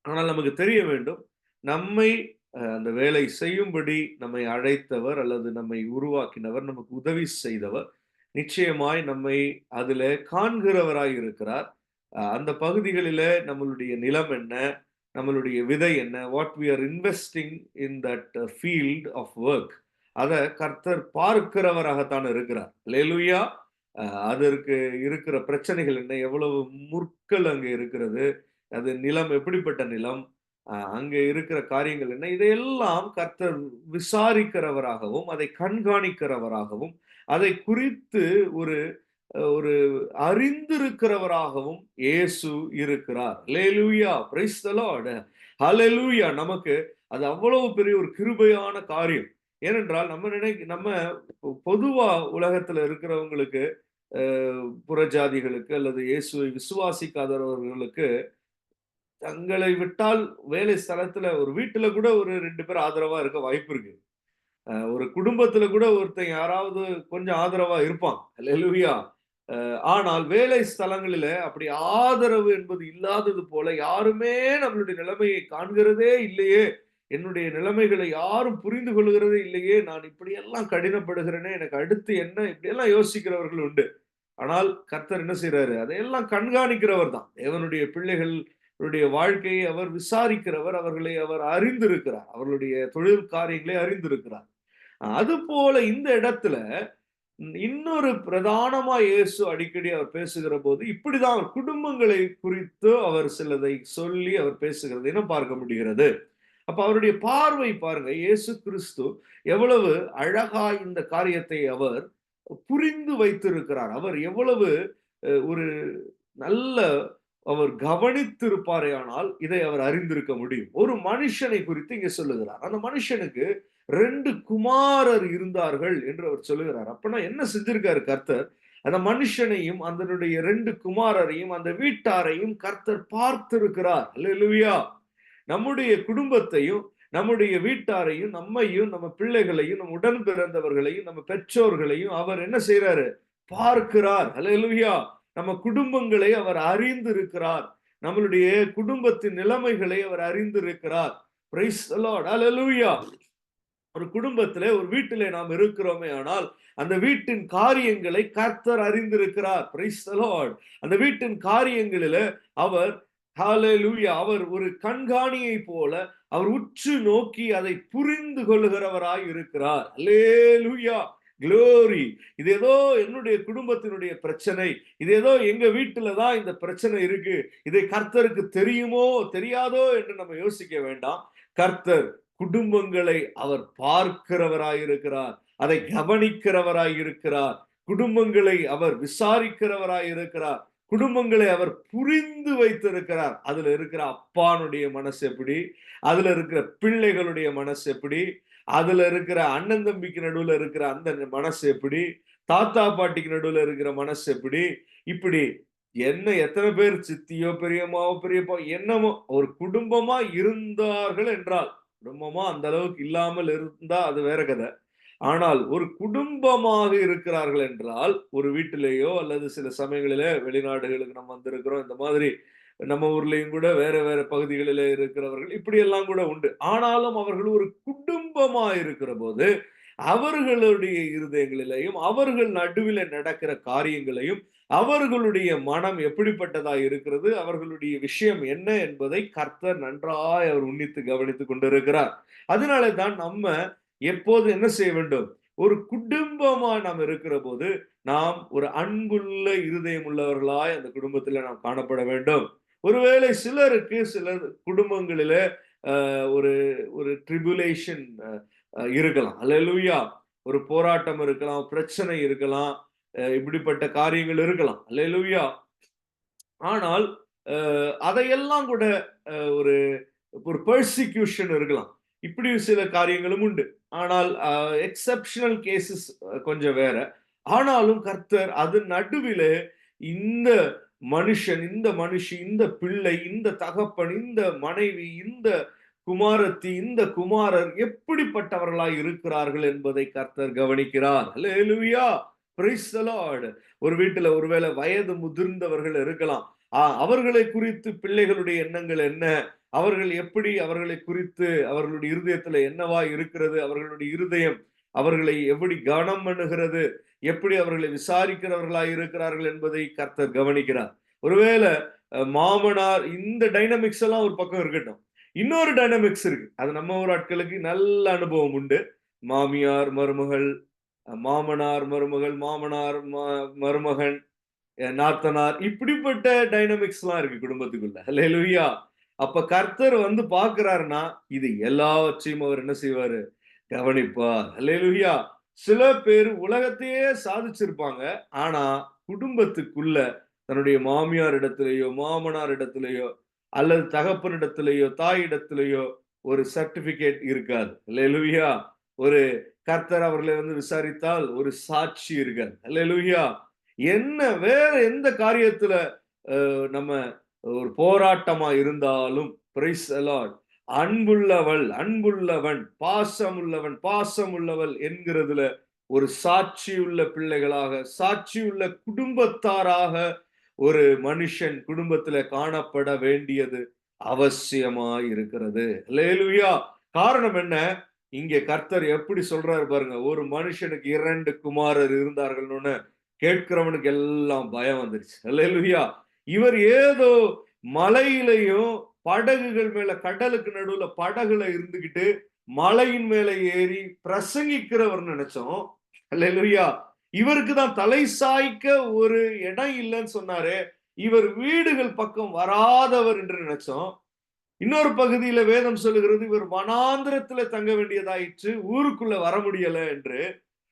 Speaker 1: ஆனால் நமக்கு தெரிய வேண்டும், நம்மை அந்த வேலை செய்யும்படி நம்மை அழைத்தவர், அல்லது நம்மை உருவாக்கினவர், நமக்கு உதவி செய்தவர், நிச்சயமாய் நம்மை அதிலே காண்கிறவராய் இருக்கிறார். அந்த பகுதிகளிலே நம்மளுடைய நிலம் என்ன? நம்மளுடைய விதை என்ன? What we are investing in that field of work. அத கர்த்தர் பார்க்கிறவராகத்தான் இருக்கிறார். அல்லேலூயா! அதற்கு இருக்கிற பிரச்சனைகள் என்ன? எவ்வளவு முற்கள் அங்கே இருக்கிறது? அது நிலம் எப்படிப்பட்ட நிலம்? அங்கே இருக்கிற காரியங்கள் என்ன? இதையெல்லாம் கர்த்தர் விசாரிக்கிறவராகவும், அதை கண்காணிக்கிறவராகவும், அதை குறித்து ஒரு ஒரு அறிந்திருக்கிறவராகவும் இயேசு இருக்கிறார். அல்லேலூயா! Praise the Lord. ஹல்லேலூயா! நமக்கு அது அவ்வளவு பெரிய ஒரு கிருபையான காரியம். ஏனென்றால் நம்ம பொதுவா உலகத்துல இருக்கிறவங்களுக்கு, அ புறஜாதிகளுக்கு அல்லது இயேசுவை விசுவாசிக்காதவர்களுக்கு, தங்களை விட்டால் வேலை ஸ்தலத்துல ஒரு வீட்டுல கூட ஒரு 2 பேர் ஆதரவா இருக்க வாய்ப்பு இருக்கு. ஒரு குடும்பத்துல கூட ஒருத்தன் யாராவது கொஞ்சம் ஆதரவா இருப்பான். அல்லேலூயா! ஆனால் வேலை ஸ்தலங்களில அப்படி ஆதரவு என்பது இல்லாதது போல, யாருமே நம்மளுடைய நிலைமையை காண்கிறதே இல்லையே! என்னுடைய நிலைமைகளை யாரும் புரிந்து கொள்கிறதே இல்லையே! நான் இப்படியெல்லாம் கடினப்படுகிறேனே! எனக்கு அடுத்து என்ன? இப்படியெல்லாம் யோசிக்கிறவர்கள் உண்டு. ஆனால் கர்த்தர் என்ன செய்றாரு? அதையெல்லாம் கண்காணிக்கிறவர் தான். தேவனுடைய பிள்ளைகளுடைய வாழ்க்கையை அவர் விசாரிக்கிறவர். அவர்களை அவர் அறிந்திருக்கிறார். அவர்களுடைய தொழில் காரியங்களை அறிந்திருக்கிறார். அதுபோல இந்த இடத்துல இன்னொரு பிரதானமா இயேசு அடிக்கடி அவர் பேசுகிறபோது, இப்படிதான் அவர் குடும்பங்களை குறித்து அவர் சிலதை சொல்லி அவர் பேசுகிறதை பார்க்க முடிகிறது. அப்ப அவருடைய பார்வை பாருங்க, இயேசு கிறிஸ்து எவ்வளவு அழகா இந்த காரியத்தை அவர் புரிந்து வைத்திருக்கிறார். அவர் எவ்வளவு ஒரு நல்ல அவர் கவனித்திருப்பாரேயானால், இதை அவர் அறிந்திருக்க முடியும். ஒரு மனுஷனை குறித்து இங்க சொல்லுகிறார். அந்த மனுஷனுக்கு 2 குமாரர் இருந்தார்கள் என்று அவர் சொல்லுகிறார். அப்பன்னா என்ன செஞ்சிருக்காரு கர்த்தர்? அந்த மனுஷனையும், அதனுடைய 2 குமாரரையும், அந்த வீட்டாரையும் கர்த்தர் பார்த்திருக்கிறார். அல்லேலூயா! நம்முடைய குடும்பத்தையும், நம்முடைய வீட்டாரையும், நம்மையும், நம்ம பிள்ளைகளையும், நம் உடன் பிறந்தவர்களையும், நம்ம பெற்றோர்களையும் அவர் என்ன செய்றாரு? பார்க்கிறார். அல்லேலூயா. நம்ம குடும்பங்களை அவர் அறிந்திருக்கிறார். நம்மளுடைய குடும்பத்தின் நிலைமைகளை அவர் அறிந்திருக்கிறார். Praise the Lord. அல்லேலூயா. ஒரு குடும்பத்திலே, ஒரு வீட்டிலே நாம் இருக்கிறோமே ஆனால், அந்த வீட்டின் காரியங்களை கர்த்தர் அறிந்திருக்கிறார். Praise the Lord. அந்த வீட்டின் காரியங்களிலே அவர் ஹalleluya, அவர் ஒரு கண்காணியை போல அவர் உற்று நோக்கி அதை புரிந்து கொள்ளுகிறவராய் இருக்கிறார். அல்லேலூயா. க்ளோரி. இது ஏதோ என்னுடைய குடும்பத்தினுடைய பிரச்சனை, இது ஏதோ எங்க வீட்டுல தான் இந்த பிரச்சனை இருக்கு, இதை கர்த்தருக்கு தெரியுமோ தெரியாதோ என்று நம்ம யோசிக்க வேண்டாம். கர்த்தர் குடும்பங்களை அவர் பார்க்கிறவராய் இருக்கிறார், அதை கவனிக்கிறவராய் இருக்கிறார், குடும்பங்களை அவர் விசாரிக்கிறவராய் இருக்கிறார், குடும்பங்களை அவர் புரிந்து வைத்திருக்கிறார். அதுல இருக்கிற அப்பானுடைய மனசு எப்படி, அதுல இருக்கிற பிள்ளைகளுடைய மனசு எப்படி, அதுல இருக்கிற அண்ணன் தம்பிக்கு நடுவுல இருக்கிற அந்த மனசு எப்படி, தாத்தா பாட்டிக்கு நடுவுல இருக்கிற மனசு எப்படி, இப்படி என்ன எத்தனை பேர் சித்தியோ பெரியம்மாவோ பெரியப்பா என்னமோ ஒரு குடும்பமா இருந்தார்கள் என்றால், குடும்பமா அந்த அளவுக்கு இல்லாமல் இருந்தா அது வேற கதை. ஆனால் ஒரு குடும்பமாக இருக்கிறார்கள் என்றால், ஒரு வீட்டிலேயோ அல்லது சில சமயங்களிலே வெளிநாடுகளுக்கு நம்ம வந்திருக்கிறோம். இந்த மாதிரி நம்ம ஊர்லயும் கூட வேற வேற பகுதிகளிலே இருக்கிறவர்கள் இப்படியெல்லாம் கூட உண்டு. ஆனாலும் அவர்கள் ஒரு குடும்பமா இருக்கிறபோது, அவர்களுடைய இருதயங்களிலேயும், அவர்கள் நடுவிலே நடக்கிற காரியங்களையும், அவர்களுடைய மனம் எப்படிப்பட்டதா இருக்கிறது, அவர்களுடைய விஷயம் என்ன என்பதை கர்த்தர் நன்றாய் அவர் உன்னித்து கவனித்துக் கொண்டிருக்கிறார். அதனாலே தான் நம்ம எப்போது என்ன செய்ய வேண்டும்? ஒரு குடும்பமா நாம் இருக்கிறபோது, நாம் ஒரு அன்புள்ள இருதயம் உள்ளவர்களாய் அந்த குடும்பத்தில நாம் காணப்பட வேண்டும். ஒருவேளை சிலருக்கு சிலர் குடும்பங்களிலே ஒரு ஒரு ட்ரிபுலேஷன் இருக்கலாம். அல்லேலூயா. ஒரு போராட்டம் இருக்கலாம், பிரச்சனை இருக்கலாம், இப்படிப்பட்ட காரியங்கள் இருக்கலாம். அல்லேலூயா. ஆனால் அதையெல்லாம் கூட ஒரு ஒரு பெர்சிக்யூஷன் இருக்கலாம். இப்படி சில காரியங்களும் உண்டு. ஆனால் எக்செப்ஷனல் கேஸஸ் கொஞ்சம் வேற. ஆனாலும் கர்த்தர் அது நடுவிலே இந்த மனுஷன், இந்த மனுஷி, இந்த பிள்ளை, இந்த தகப்பன், இந்த மனைவி, இந்த குமாரத்தி, இந்த குமாரர் எப்படிப்பட்டவர்களாய் இருக்கிறார்கள் என்பதை கர்த்தர் கவனிக்கிறார். அல்லேலூயா. Praise the Lord. ஒரு வீட்டுல ஒருவேளை வயது முதிர்ந்தவர்கள் இருக்கலாம். அவர்களை குறித்து பிள்ளைகளுடைய எண்ணங்கள் என்ன, அவர்கள் எப்படி அவர்களை குறித்து அவர்களுடைய இருதயத்துல என்னவா இருக்கிறது, அவர்களுடைய இருதயம் அவர்களை எப்படி கனம் பண்ணுகிறது, எப்படி அவர்களை விசாரிக்கிறவர்களாய் இருக்கிறார்கள் என்பதை கர்த்தர் கவனிக்கிறார். ஒருவேளை மாமனார் இந்த டைனமிக்ஸ் எல்லாம் ஒரு பக்கம் இருக்கட்டும், இன்னொரு டைனமிக்ஸ் இருக்கு. அது நம்ம ஊர் ஆட்களுக்கு நல்ல அனுபவம் உண்டு. மாமியார் மருமகள், மாமனார் மருமகள், மாமனார் மருமகன், நாத்தனார், இப்படிப்பட்ட டைனமிக்ஸ் எல்லாம் இருக்கு குடும்பத்துக்குள்ள. அல்லேலூயா. அப்ப கர்த்தர் வந்து பார்க்கிறாருன்னா இது எல்லாவற்றையும் அவர் என்ன செய்வாரு? கவனிப்பார். அல்லேலூயா. சில பேர் உலகத்தையே சாதிச்சிருப்பாங்க. ஆனா குடும்பத்துக்குள்ள தன்னுடைய மாமியார் இடத்திலேயோ, மாமனார் இடத்திலேயோ, அல்லது தகப்பனிடத்திலேயோ, தாயிடத்திலேயோ ஒரு சர்டிபிகேட் இருக்காது. அல்லேலூயா. ஒரு கர்த்தர் அவர்களை வந்து விசாரித்தால் ஒரு சாட்சி இருக்காது. அல்லேலூயா. என்ன வேற எந்த காரியத்துல நம்ம ஒரு போராட்டமா இருந்தாலும், பிரைஸ் தி லார்ட், அன்புள்ளவள், அன்புள்ளவன், பாசமுள்ளவன், பாசமுள்ளவள் என்கிறதுல ஒரு சாட்சியுள்ள பிள்ளைகளாக, சாட்சியுள்ள குடும்பத்தாராக ஒரு மனுஷன் குடும்பத்துல காணப்பட வேண்டியது அவசியமாய் இருக்கிறது. அல்லேலூயா. காரணம் என்ன? இங்கே கர்த்தர் எப்படி சொல்றாரு பாருங்க. ஒரு மனுஷனுக்கு 2 குமாரர் இருந்தார்கள்னு கேட்கிறவனுக்கு எல்லாம் பயம் வந்துருச்சு. அல்லேலூயா. இவர் ஏதோ மலையிலையும் படகுகள் மேல, கடலுக்கு நடுவுல படகுல இருந்துகிட்டு மலையின் மேல ஏறி பிரசங்கிக்கிறவர் நினைச்சோம். அல்லேலூயா. இவருக்கு தான் தலை சாய்க்க ஒரு இடம் இல்லைன்னு சொன்னாரு. இவர் வீடுகள் பக்கம் வராதவர் என்று நினைச்சோம். இன்னொரு பகுதியில வேதம் சொல்லுகிறது இவர் வனாந்திரத்துல தங்க வேண்டியதாயிற்று, ஊருக்குள்ள வர முடியல என்று.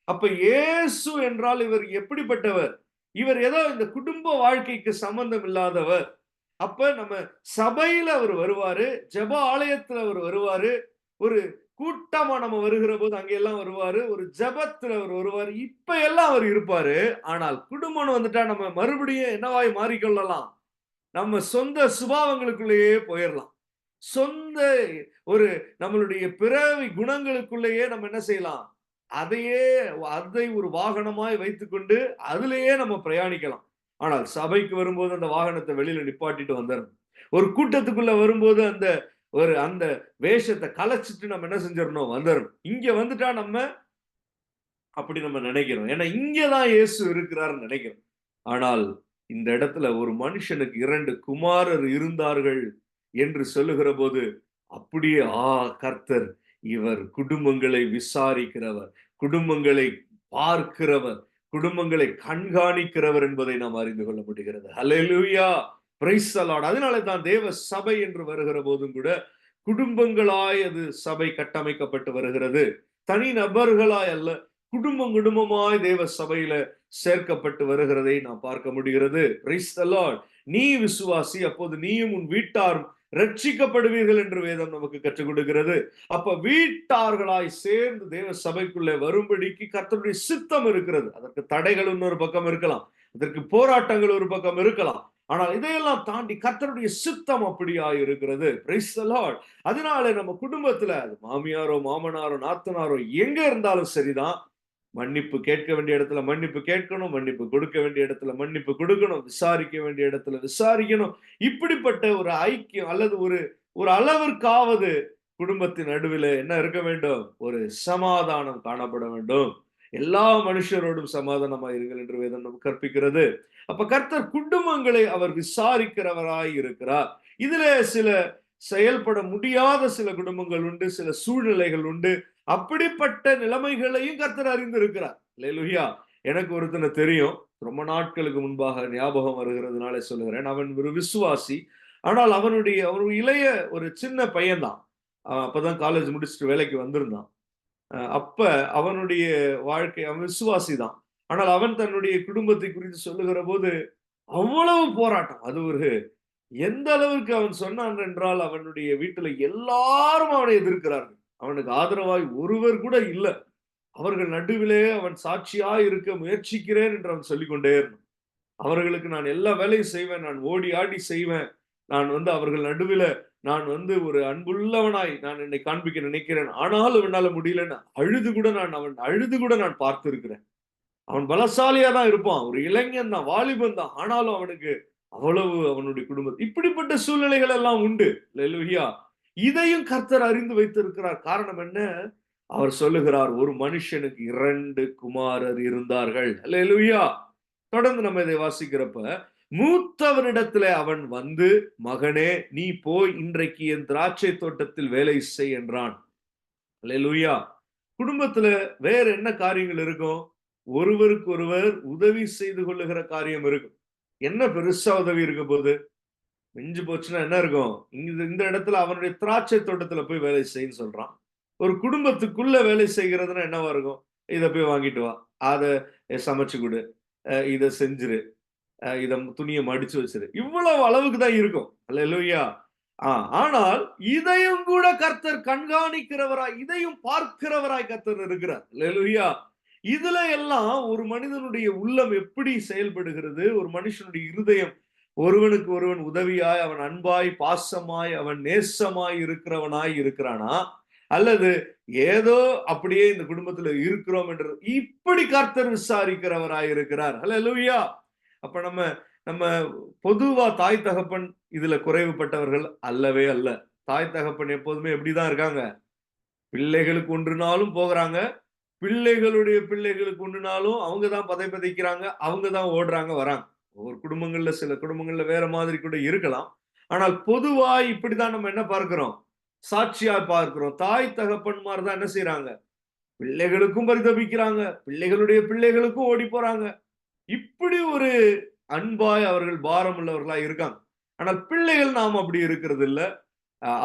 Speaker 1: அப்ப இயேசு என்றால் இவர் எப்படிப்பட்டவர்? இவர் ஏதோ இந்த குடும்ப வாழ்க்கைக்கு சம்பந்தம் இல்லாதவர். அப்ப நம்ம சபையில அவர் வருவாரு, ஜெப ஆலயத்துல அவர் வருவாரு, ஒரு கூட்டமா நம்ம வருகிற போது அங்க எல்லாம் வருவாரு, ஒரு ஜெபத்துல அவர் வருவாரு, இப்ப எல்லாம் அவர் இருப்பாரு. ஆனால் குடும்பம்னு வந்துட்டா நம்ம மறுபடியும் என்னவாய் மாறிக்கொள்ளலாம்? நம்ம சொந்த சுபாவங்களுக்குள்ளேயே போயிடலாம். சொந்த ஒரு நம்மளுடைய பிறவி குணங்களுக்குள்ளேயே நம்ம என்ன செய்யலாம்? அதையே அதை ஒரு வாகனமாய் வைத்துக்கொண்டு அதிலேயே நம்ம பிரயாணிக்கலாம். ஆனால் சபைக்கு வரும்போது அந்த வாகனத்தை வெளியில நிப்பாட்டிட்டு வந்துடணும். ஒரு கூட்டத்துக்குள்ள வரும்போது அந்த வேஷத்தை கலைச்சிட்டு நம்ம என்ன செஞ்சிடணும், வந்துடணும். இங்க வந்துட்டா அப்படி நம்ம நினைக்கிறோம். ஏன்னா இங்கதான் இயேசு இருக்கிறார்ன்னு நினைக்கிறோம். ஆனால் இந்த இடத்துல ஒரு மனுஷனுக்கு 2 குமாரர் இருந்தார்கள் என்று சொல்லுகிற போது, அப்படியே கர்த்தர் இவர் குடும்பங்களை விசாரிக்கிறவர், குடும்பங்களை பார்க்கிறவர், குடும்பங்களை கண்காணிக்கிறவர் என்பதை நாம் அறிந்து கொள்ள முடிகிறது. ஹல்லேலூயா! Praise the Lord. அதனால தான் தேவ சபை என்று வருகிற போதும் கூட குடும்பங்களாய் அது சபை கட்டமைக்கப்பட்டு வருகிறது. தனி நபர்களாய் அல்ல, குடும்பம் குடும்பமாய் தேவ சபையில சேர்க்கப்பட்டு வருகிறதை நாம் பார்க்க முடிகிறது. Price the Lord. நீ விசுவாசி, அப்போது நீயும் உன் வீட்டாரும் ரட்சிக்கப்படுவீர்கள் என்று வேதம் நமக்கு கற்றுக் கொடுக்கிறது. அப்ப வீட்டார்களாய் சேர்ந்து தேவ சபைக்குள்ளே வரும்படிக்கு கர்த்தருடைய சித்தம் இருக்கிறது. அதற்கு தடைகள் இன்னொரு பக்கம் இருக்கலாம், அதற்கு போராட்டங்கள் ஒரு பக்கம் இருக்கலாம். ஆனால் இதையெல்லாம் தாண்டி கர்த்தருடைய சித்தம் அப்படியாய் இருக்கிறது. Price the Lord. அதனால நம்ம குடும்பத்துல அது மாமியாரோ மாமனாரோ நாத்தனாரோ எங்க இருந்தாலும் சரிதான், மன்னிப்பு கேட்க வேண்டிய இடத்துல மன்னிப்பு கேட்கணும், மன்னிப்பு கொடுக்க வேண்டிய இடத்துல மன்னிப்பு கொடுக்கணும், விசாரிக்க வேண்டிய இடத்துல விசாரிக்கணும். இப்படிப்பட்ட ஒரு ஐக்கியம் அல்லது ஒரு ஒரு அளவிற்காவது குடும்பத்தின் நடுவில் என்ன இருக்க வேண்டும், ஒரு சமாதானம் காணப்பட வேண்டும். எல்லா மனுஷரோடும் சமாதானமாக இருங்கள் என்று வேதம் நமக்கு கற்பிக்கிறது. அப்ப கர்த்தர் குடும்பங்களை அவர் விசாரிக்கிறவராய் இருக்கிறார். இதுல சில செயல்பட முடியாத சில குடும்பங்கள் உண்டு, சில சூழ்நிலைகள் உண்டு. அப்படிப்பட்ட நிலைமைகளையும் கர்த்தர் அறிந்திருக்கிறார். அல்லேலூயா. எனக்கு ஒருத்தனை தெரியும், ரொம்ப நாட்களுக்கு முன்பாக ஞாபகம் வருகிறதுனால சொல்லுகிறேன். அவன் ஒரு விசுவாசி. ஆனால் அவனுடைய இளைய ஒரு சின்ன பையன்தான். அப்பதான் காலேஜ் முடிச்சுட்டு வேலைக்கு வந்திருந்தான். அப்ப அவனுடைய வாழ்க்கை, அவன் விசுவாசி தான். ஆனால் அவன் தன்னுடைய குடும்பத்தை குறித்து சொல்லுகிற போது அவ்வளவு போராட்டம். அது ஒரு எந்த அளவிற்கு அவன் சொன்னான் என்றால், அவனுடைய வீட்டுல எல்லாரும் அவனை எதிர்க்கிறார்கள். அவனுக்கு ஆதரவாய் ஒருவர் கூட இல்ல. அவர்கள் நடுவிலே அவன் சாட்சியாய் இருக்க முயற்சிக்கிறேன் என்று அவன் சொல்லிக் கொண்டே இருந்தான். அவர்களுக்கு நான் எல்லா வேலையும் செய்வேன், நான் ஓடி ஆடி செய்வேன், நான் அவர்கள் நடுவில நான் ஒரு அன்புள்ளவனாய் நான் என்னை காண்பிக்க நினைக்கிறேன், ஆனாலும் என்னால முடியலன்னு அவன் அழுது கூட நான் பார்த்திருக்கிறேன். அவன் பலசாலியா தான் இருப்பான், ஒரு இளைஞன் தான், வாலிபன் தான். ஆனாலும் அவனுக்கு அவ்வளவு அவனுடைய குடும்பம், இப்படிப்பட்ட சூழ்நிலைகள் எல்லாம் உண்டு. அல்லேலூயா. இதையும் கர்த்தர் அறிந்து வைத்திருக்கிறார். காரணம் என்ன? அவர் சொல்லுகிறார், ஒரு மனுஷனுக்கு 2 குமாரர் இருந்தார்கள். அல்லேலூயா. தொடர்ந்து நம்ம இதை வாசிக்கிறப்ப, மூத்தவனிடத்துல அவன் வந்து, மகனே நீ போய் இன்றைக்கு என் திராட்சை தோட்டத்தில் வேலை செய் என்றான். அல்லேலூயா. குடும்பத்துல வேற என்ன காரியங்கள் இருக்கும்? ஒருவருக்கு ஒருவர் உதவி செய்து கொள்ளுகிற காரியம் இருக்கும். என்ன பெருசா உதவி இருக்க போகுது? மிஞ்சு போச்சுன்னா என்ன இருக்கும்? இந்த இடத்துல அவனுடைய திராட்சை தோட்டத்துல போய் வேலை செய்யுன்னு சொல்றான். ஒரு குடும்பத்துக்குள்ள வேலை செய்கிறதுன்னா என்னவா இருக்கும்? இத போய் வாங்கிட்டு வா, அத சமைச்சு கொடு, இத செஞ்சிரு, இத துணியை மடிச்சு வச்சிரு. இவ்வளவு அளவுக்கு தான் இருக்கும். அல்லேலூயா. ஆனால் இதையும் கூட கர்த்தர் கண்காணிக்கிறவராய், இதையும் பார்க்கிறவராய் கர்த்தர் இருக்கிறார். அல்லேலூயா. இதுல எல்லாம் ஒரு மனிதனுடைய உள்ளம் எப்படி செயல்படுகிறது, ஒரு மனுஷனுடைய இருதயம் ஒருவனுக்கு ஒருவன் உதவியாய், அவன் அன்பாய், பாசமாய், அவன் நேசமாய் இருக்கிறவனாய் இருக்கிறானா, அல்லது ஏதோ அப்படியே இந்த குடும்பத்துல இருக்கிறோம் என்று இப்படி கர்த்தர் விசாரிக்கிறவராய் இருக்கிறார். அல்லேலூயா. அப்ப நம்ம நம்ம பொதுவா தாய் தகப்பன் இதுல குறைவுபட்டவர்கள் அல்லவே அல்ல. தாய் தகப்பன் எப்போதுமே எப்படிதான் இருக்காங்க? பிள்ளைகளுக்கு ஒன்றுனாலும் போகிறாங்க, பிள்ளைகளுடைய பிள்ளைகளுக்கு ஒன்றுனாலும் அவங்க தான் பதைக்கிறாங்க, அவங்க தான் ஓடுறாங்க வராங்க. ஒரு குடும்பங்கள்ல, சில குடும்பங்கள்ல வேற மாதிரி கூட இருக்கலாம். ஆனால் பொதுவாய் இப்படிதான் நம்ம என்ன பார்க்கிறோம்? சாட்சியா பார்க்கிறோம். தாய் தகப்பன்மார் தான் என்ன செய்யறாங்க? பிள்ளைகளுக்கும் பரிதபிக்கிறாங்க, பிள்ளைகளுடைய பிள்ளைகளுக்கும் ஓடி போறாங்க. இப்படி ஒரு அன்பாய் அவர்கள் பாரம் உள்ளவர்களாய் இருக்காங்க. ஆனால் பிள்ளைகள் நாம் அப்படி இருக்கிறது இல்ல.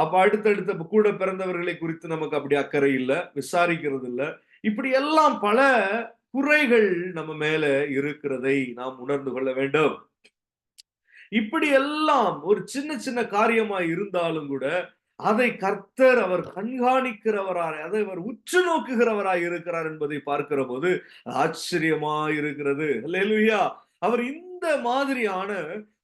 Speaker 1: அப்ப அடுத்தடுத்த கூட பிறந்தவர்களை குறித்து நமக்கு அப்படி அக்கறை இல்ல, விசாரிக்கிறது இல்ல. இப்படி எல்லாம் பல குறைகள் நம்ம மேல இருக்கிறதை நாம் உணர்ந்து கொள்ள வேண்டும். இப்படி எல்லாம் ஒரு சின்ன சின்ன காரியமா இருந்தாலும் கூட அதை கர்த்தர் அவர் கண்காணிக்கிறவராய், அதை அவர் உற்று நோக்குகிறவராய் இருக்கிறார் என்பதை பார்க்கிற போது ஆச்சரியமாய் இருக்கிறது. அல்லேலூயா. அவர் இந்த மாதிரியான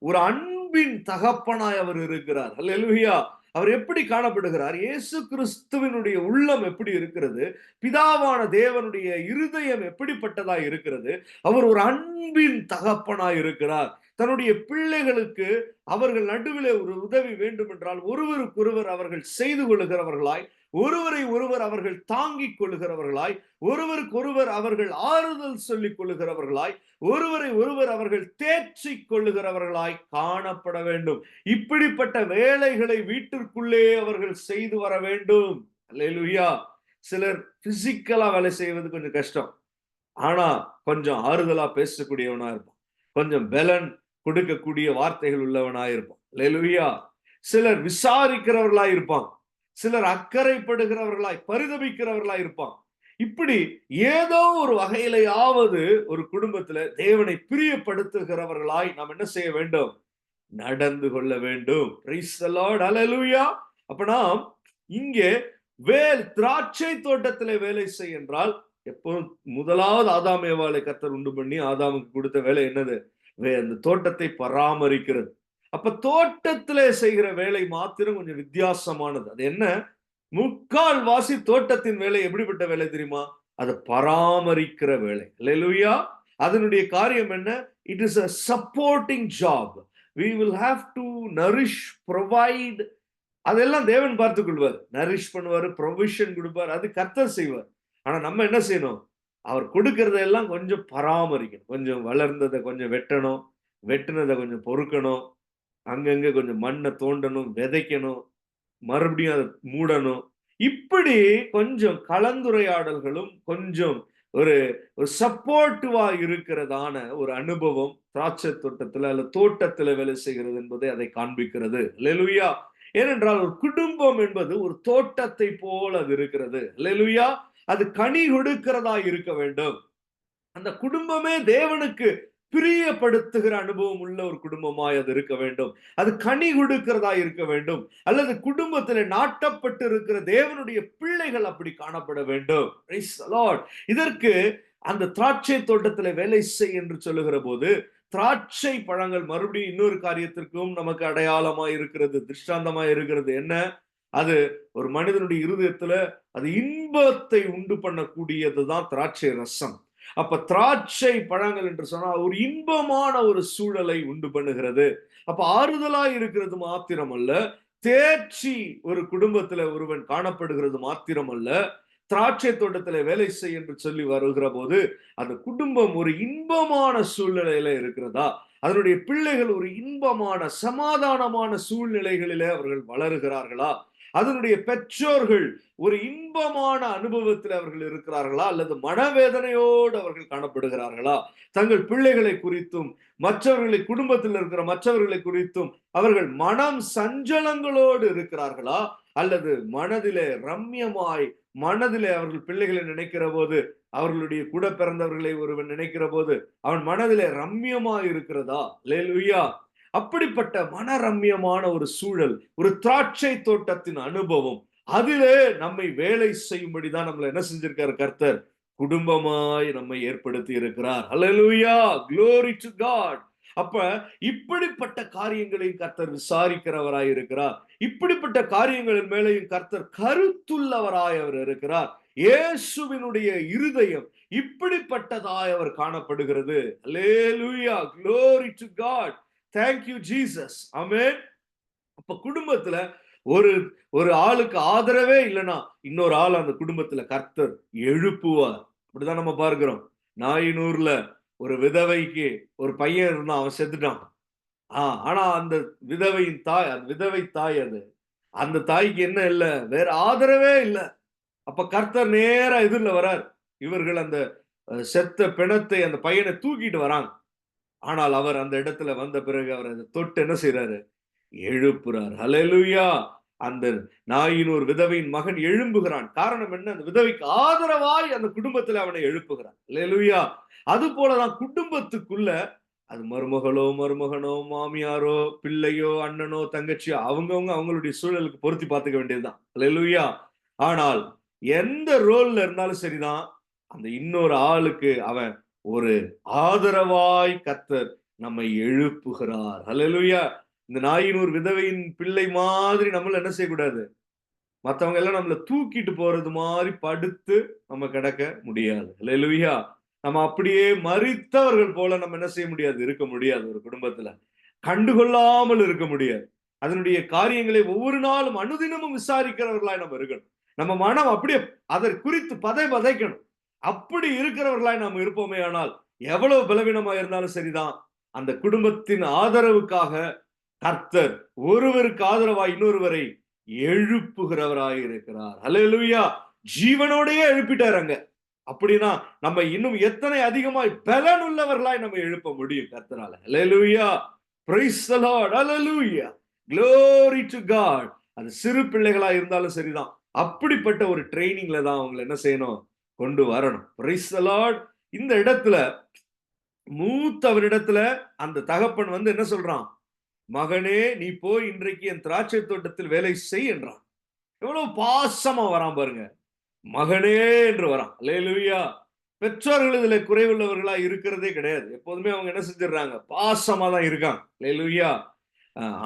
Speaker 1: ஒரு அன்பின் தகப்பனாய் அவர் இருக்கிறார். அல்லேலூயா. அவர் எப்படி காணப்படுகிறார்? இயேசு கிறிஸ்துவினுடைய உள்ளம் எப்படி இருக்கிறது? பிதாவான தேவனுடைய இருதயம் எப்படிப்பட்டதாய் இருக்கிறது? அவர் ஒரு அன்பின் தகப்பனாய் இருக்கிறார். தன்னுடைய பிள்ளைகளுக்கு அவர்கள் நடுவிலே ஒரு உதவி வேண்டும் என்றால் ஒருவருக்கொருவர் அவர்கள் செய்து கொள்ளுகிறவர்களாய், ஒருவரை ஒருவர் அவர்கள் தாங்கிக் கொள்ளுகிறவர்களாய், ஒருவருக்கொருவர் அவர்கள் ஆறுதல் சொல்லிக் கொள்ளுகிறவர்களாய், ஒருவரை ஒருவர் அவர்கள் தேற்றிக் கொள்ளுகிறவர்களாய் காணப்பட வேண்டும். இப்படிப்பட்ட வேலைகளை வீட்டிற்குள்ளே அவர்கள் செய்து வர வேண்டும். அல்லேலூயா. சிலர் பிசிக்கலா வேலை செய்வது கொஞ்சம் கஷ்டம். ஆனா கொஞ்சம் ஆறுதலா பேசக்கூடியவனா இருப்பான். கொஞ்சம் பலன் கொடுக்கக்கூடிய வார்த்தைகள் உள்ளவனா இருப்பான். அல்லேலூயா. சிலர் விசாரிக்கிறவர்களாய் இருப்பான். சிலர் அக்கறைப்படுகிறவர்களாய், பரிதபிக்கிறவர்களாய் இருப்பான். இப்படி ஏதோ ஒரு வகையிலையாவது ஒரு குடும்பத்துல தேவனை பிரியப்படுத்துகிறவர்களாய் நாம் என்ன செய்ய வேண்டும்? நடந்து கொள்ள வேண்டும். Praise the Lord. Hallelujah. அப்ப நாம் இங்கே திராட்சை தோட்டத்திலே வேலை செய் என்றால், எப்போதும் முதலாவது ஆதாம் ஏவாளை கர்த்தர் உண்டு பண்ணி ஆதாமுக்கு கொடுத்த வேலை என்னது? அந்த தோட்டத்தை பராமரிக்கிறது. அப்ப தோட்டத்திலே செய்கிற வேலை மாத்திரம் கொஞ்சம் வித்தியாசமானது. அது என்ன? முக்கால்வாசி தோட்டத்தின் வேலை எப்படிப்பட்ட வேலை தெரியுமா? அதை பராமரிக்கிற வேலை. அல்லேலூயா. அதனுடைய காரியம் என்ன? It is a supporting job. We will have to nourish, provide. அதெல்லாம் தேவன் பார்த்துக் கொள்வார். நரிஷ் பண்ணுவாரு, ப்ரொவிஷன் கொடுப்பார், அது கர்த்தர் செய்வார். ஆனா நம்ம என்ன செய்யணும்? அவர் கொடுக்கறதெல்லாம் கொஞ்சம் பராமரிக்கணும். கொஞ்சம் வளர்ந்ததை கொஞ்சம் வெட்டணும், வெட்டினதை கொஞ்சம் பொறுக்கணும், அங்கங்க கொஞ்சம் மண்ணை தோண்டணும், விதைக்கணும், மறுபடியும் அதை மூடணும். இப்படி கொஞ்சம் கலந்துரையாடல்களும் கொஞ்சம் ஒரு சப்போர்ட்டிவா இருக்கிறதான ஒரு அனுபவம் திராட்சை தோட்டத்துல அல்ல தோட்டத்துல வேலை செய்கிறது என்பதை அதை காண்பிக்கிறது. அல்லேலூயா. ஏனென்றால் ஒரு குடும்பம் என்பது ஒரு தோட்டத்தை போல அது இருக்கிறது. அல்லேலூயா. அது கனி கொடுக்கிறதா இருக்க வேண்டும். அந்த குடும்பமே தேவனுக்கு பிரியப்படுத்துகிற அனுபவம் உள்ள ஒரு குடும்பமாய் அது இருக்க வேண்டும். அது கனி கொடுக்கிறதா இருக்க வேண்டும். அல்லது குடும்பத்தில் நாட்டப்பட்டு இருக்கிற தேவனுடைய பிள்ளைகள் அப்படி காணப்பட வேண்டும். Praise the Lord. இதற்கு அந்த திராட்சை தோட்டத்தில் வேலை செய் என்று சொல்லுகிற போது திராட்சை பழங்கள் மறுபடியும் இன்னொரு காரியத்திற்கும் நமக்கு அடையாளமா இருக்கிறது, திருஷ்டாந்தமா இருக்கிறது. என்ன? அது ஒரு மனிதனுடைய இருதயத்துல அது இன்பத்தை உண்டு பண்ணக்கூடியதுதான் திராட்சை ரசம். அப்ப திராட்சை பழங்கள் என்று சொன்னா ஒரு இன்பமான ஒரு சூழலை உண்டு பண்ணுகிறது. அப்ப ஆறுதலா இருக்கிறது மாத்திரமல்ல, தேர்ச்சி ஒரு குடும்பத்துல ஒருவன் காணப்படுகிறது மாத்திரமல்ல, திராட்சை தோட்டத்துல வேலை செய் என்று சொல்லி வருகிற போது அந்த குடும்பம் ஒரு இன்பமான சூழ்நிலையில இருக்கிறதா, அதனுடைய பிள்ளைகள் ஒரு இன்பமான சமாதானமான சூழ்நிலைகளிலே அவர்கள் வளருகிறார்களா, அதனுடைய பெற்றோர்கள் ஒரு இன்பமான அனுபவத்தில் அவர்கள் இருக்கிறார்களா, அல்லது மனவேதனையோடு அவர்கள் காணப்படுகிறார்களா, தங்கள் பிள்ளைகளை குறித்தும் மற்றவர்களை குடும்பத்தில் இருக்கிற மற்றவர்களை குறித்தும் அவர்கள் மனம் சஞ்சலங்களோடு இருக்கிறார்களா, அல்லது மனதிலே ரம்யமாய் மனதிலே அவர்கள் பிள்ளைகளை நினைக்கிற போது அவர்களுடைய கூட பிறந்தவர்களை ஒருவன் நினைக்கிற போது அவன் மனதிலே ரம்யமாய் இருக்கிறதா? அல்லேலூயா. அப்படிப்பட்ட மனரம்யமான ஒரு சூழல், ஒரு திராட்சை தோட்டத்தின் அனுபவம், அதிலே நம்மை வேலை செய்யும்படிதான் நம்மளை என்ன செஞ்சிருக்காரு கர்த்தர்? குடும்பமாய் நம்மை ஏற்படுத்தி இருக்கிறார். அல்லேலூயா. Glory to God. அப்ப இப்படிப்பட்ட காரியங்களையும் கர்த்தர் விசாரிக்கிறவராய் இருக்கிறார். இப்படிப்பட்ட காரியங்களின் மேலேயும் கர்த்தர் கருத்துள்ளவராய் அவர் இருக்கிறார். இயேசுவினுடைய இருதயம் இப்படிப்பட்டதாய் அவர் காணப்படுகிறது. அல்லேலூயா. Glory to God. Thank you Jesus. ஆமென். அப்ப குடும்பத்துல ஒரு ஆளுக்கு ஆதரவே இல்லைன்னா இன்னொரு ஆள் அந்த குடும்பத்துல கர்த்தர் எழுப்புவார். அப்படிதான் நம்ம பார்க்கிறோம். நாயினூர்ல ஒரு விதவைக்கு ஒரு பையன் இருந்தான், அவன் செத்துட்டான். ஆனா அந்த விதவையின் தாய், அந்த விதவை தாய், அந்த தாய்க்கு என்ன இல்ல, வேற ஆதரவே இல்லை. அப்ப கர்த்தர் நேரா எதிரில வரார். இவர்கள் அந்த செத்த பிணத்தை அந்த பையனை தூக்கிட்டு வராங்க. ஆனால் அவர் அந்த இடத்துல வந்த பிறகு அவர் அதை தொட்டு என்ன செய்யறாரு? எழுப்புறார். ஹல்லேலூயா. அந்த நாயினூர் விதவையின் மகன் எழும்புகிறான். காரணம் என்ன? அந்த விதவைக்கு ஆதரவாய் அந்த குடும்பத்துல அவனை எழுப்புகிறான். ஹல்லேலூயா. அது போலதான் குடும்பத்துக்குள்ள அது மருமகளோ மருமகனோ மாமியாரோ பிள்ளையோ அண்ணனோ தங்கச்சியோ அவங்கவுங்க அவங்களுடைய சூழலுக்கு பொருத்தி பார்த்துக்க வேண்டியதுதான். ஹல்லேலூயா. ஆனால் எந்த ரோல்ல இருந்தாலும் சரிதான், அந்த இன்னொரு ஆளுக்கு அவன் ஒரு ஆதரவாய் கர்த்தர் நம்மை எழுப்புகிறார். ஹல்லேலூயா. இந்த நாயினூர் விதவையின் பிள்ளை மாதிரி நம்மள என்ன செய்யக்கூடாது, மத்தவங்க எல்லாம் நம்மள தூக்கிட்டு போறது மாதிரி படுத்து நம்ம கிடக்க முடியாது. அல்லேலூயா. நம்ம அப்படியே மரித்தவர்கள் போல நம்ம என்ன செய்ய முடியாது, இருக்க முடியாது. ஒரு குடும்பத்துல கண்டுகொள்ளாமல் இருக்க முடியாது. அதனுடைய காரியங்களை ஒவ்வொரு நாளும் அனுதினமும் விசாரிக்கிறவர்களாய் நம்ம இருக்கணும். நம்ம மனம் அப்படியே அதை குறித்து பதைக்கணும். அப்படி இருக்கிறவர்களாய் நாம் இருப்போமே ஆனால், எவ்வளவு பலவீனமா இருந்தாலும் சரிதான், அந்த குடும்பத்தின் ஆதரவுக்காக கர்த்தர் ஒருவருக்கு ஆதரவாய் இன்னொருவரை எழுப்புகிறவராய் இருக்கிறார். அல்லேலூயா. ஜீவனோடையே எழுப்பிட்டாருங்க. அப்படின்னா நம்ம இன்னும் எத்தனை அதிகமாய் பலன் உள்ளவர்களாய் நம்ம எழுப்ப முடியும் கர்த்தரால. அல்லேலூயா. Praise the Lord. அல்லேலூயா. Glory to God. அது சிறு பிள்ளைகளா இருந்தாலும் சரிதான், அப்படிப்பட்ட ஒரு ட்ரைனிங்ல தான் அவங்களை என்ன செய்யணும், கொண்டு வரணும். Price the Lord. இந்த இடத்துல மூத்தவரிடத்துல அந்த தகப்பன் வந்து என்ன சொல்றான், மகனே நீ போய் இன்றைக்கு என் திராட்சை தோட்டத்தில் வேலை செய் என்றான். எவ்வளவு பாசமா வரான் பாருங்க, மகனே என்று வரான். அல்லேலூயா. பெற்றோர்கள் இதுல குறைவுள்ளவர்களா இருக்கிறதே கிடையாது. எப்போதுமே அவங்க என்ன செஞ்சிடறாங்க, பாசமா தான் இருக்காங்க. அல்லேலூயா.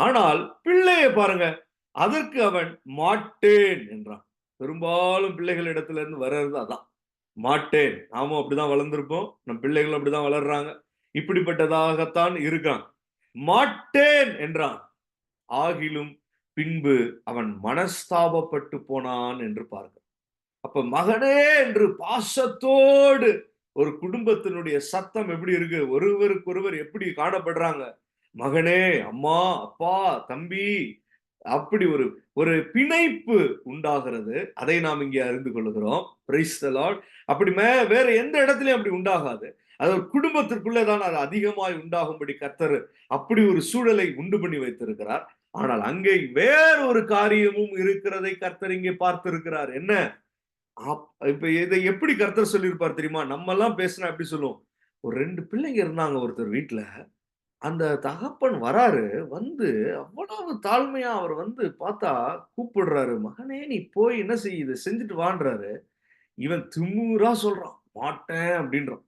Speaker 1: ஆனால் பிள்ளையை பாருங்க, அதற்கு அவன் மாட்டேன் என்றான். பெரும்பாலும் பிள்ளைகள் இடத்துல இருந்து வர்றது அதான், மாட்டேன். நாமும் அப்படிதான் வளர்ந்திருப்போம், நம் பிள்ளைகள் அப்படிதான் வளர்றாங்க, இப்படிப்பட்டதாகத்தான் இருக்கான். மாட்டேன் என்றான். ஆகிலும் பின்பு அவன் மனஸ்தாபப்பட்டு போனான் என்று பார்க்க. அப்ப மகனே என்று பாசத்தோடு ஒரு குடும்பத்தினுடைய சத்தம் எப்படி இருக்கு, ஒருவருக்கு ஒருவர் எப்படி காணப்படுறாங்க, மகனே, அம்மா, அப்பா, தம்பி, அப்படி ஒரு ஒரு பிணைப்பு உண்டாகிறது. அதை நாம் இங்கே அறிந்து கொள்கிறோம். Price the Lord. அப்படி வேற எந்த இடத்துலயும் அப்படி உண்டாகாது. அது ஒரு குடும்பத்திற்குள்ளேதான் அது அதிகமாய் உண்டாகும்படி கர்த்தர் அப்படி ஒரு சூழலை உண்டு பண்ணி வைத்திருக்கிறார். ஆனால் அங்கே வேறொரு காரியமும் இருக்கிறதை கர்த்தர் இங்கே பார்த்திருக்கிறார். என்ன? இப்ப இதை எப்படி கர்த்தர் சொல்லியிருப்பார் தெரியுமா? நம்ம எல்லாம் பேசினா எப்படி சொல்லுவோம், ஒரு 2 பிள்ளைங்க இருந்தாங்க ஒருத்தர் வீட்டுல, அந்த தகப்பன் வராரு, வந்து அவ்வளவு தாழ்மையா அவர் வந்து பார்த்தா கூப்பிடுறாரு, மகனே நீ போய் என்ன செய், இதை செஞ்சுட்டு வான்றாரு. இவன் திமிரா சொல்றான், மாட்டேன் அப்படின்றான்.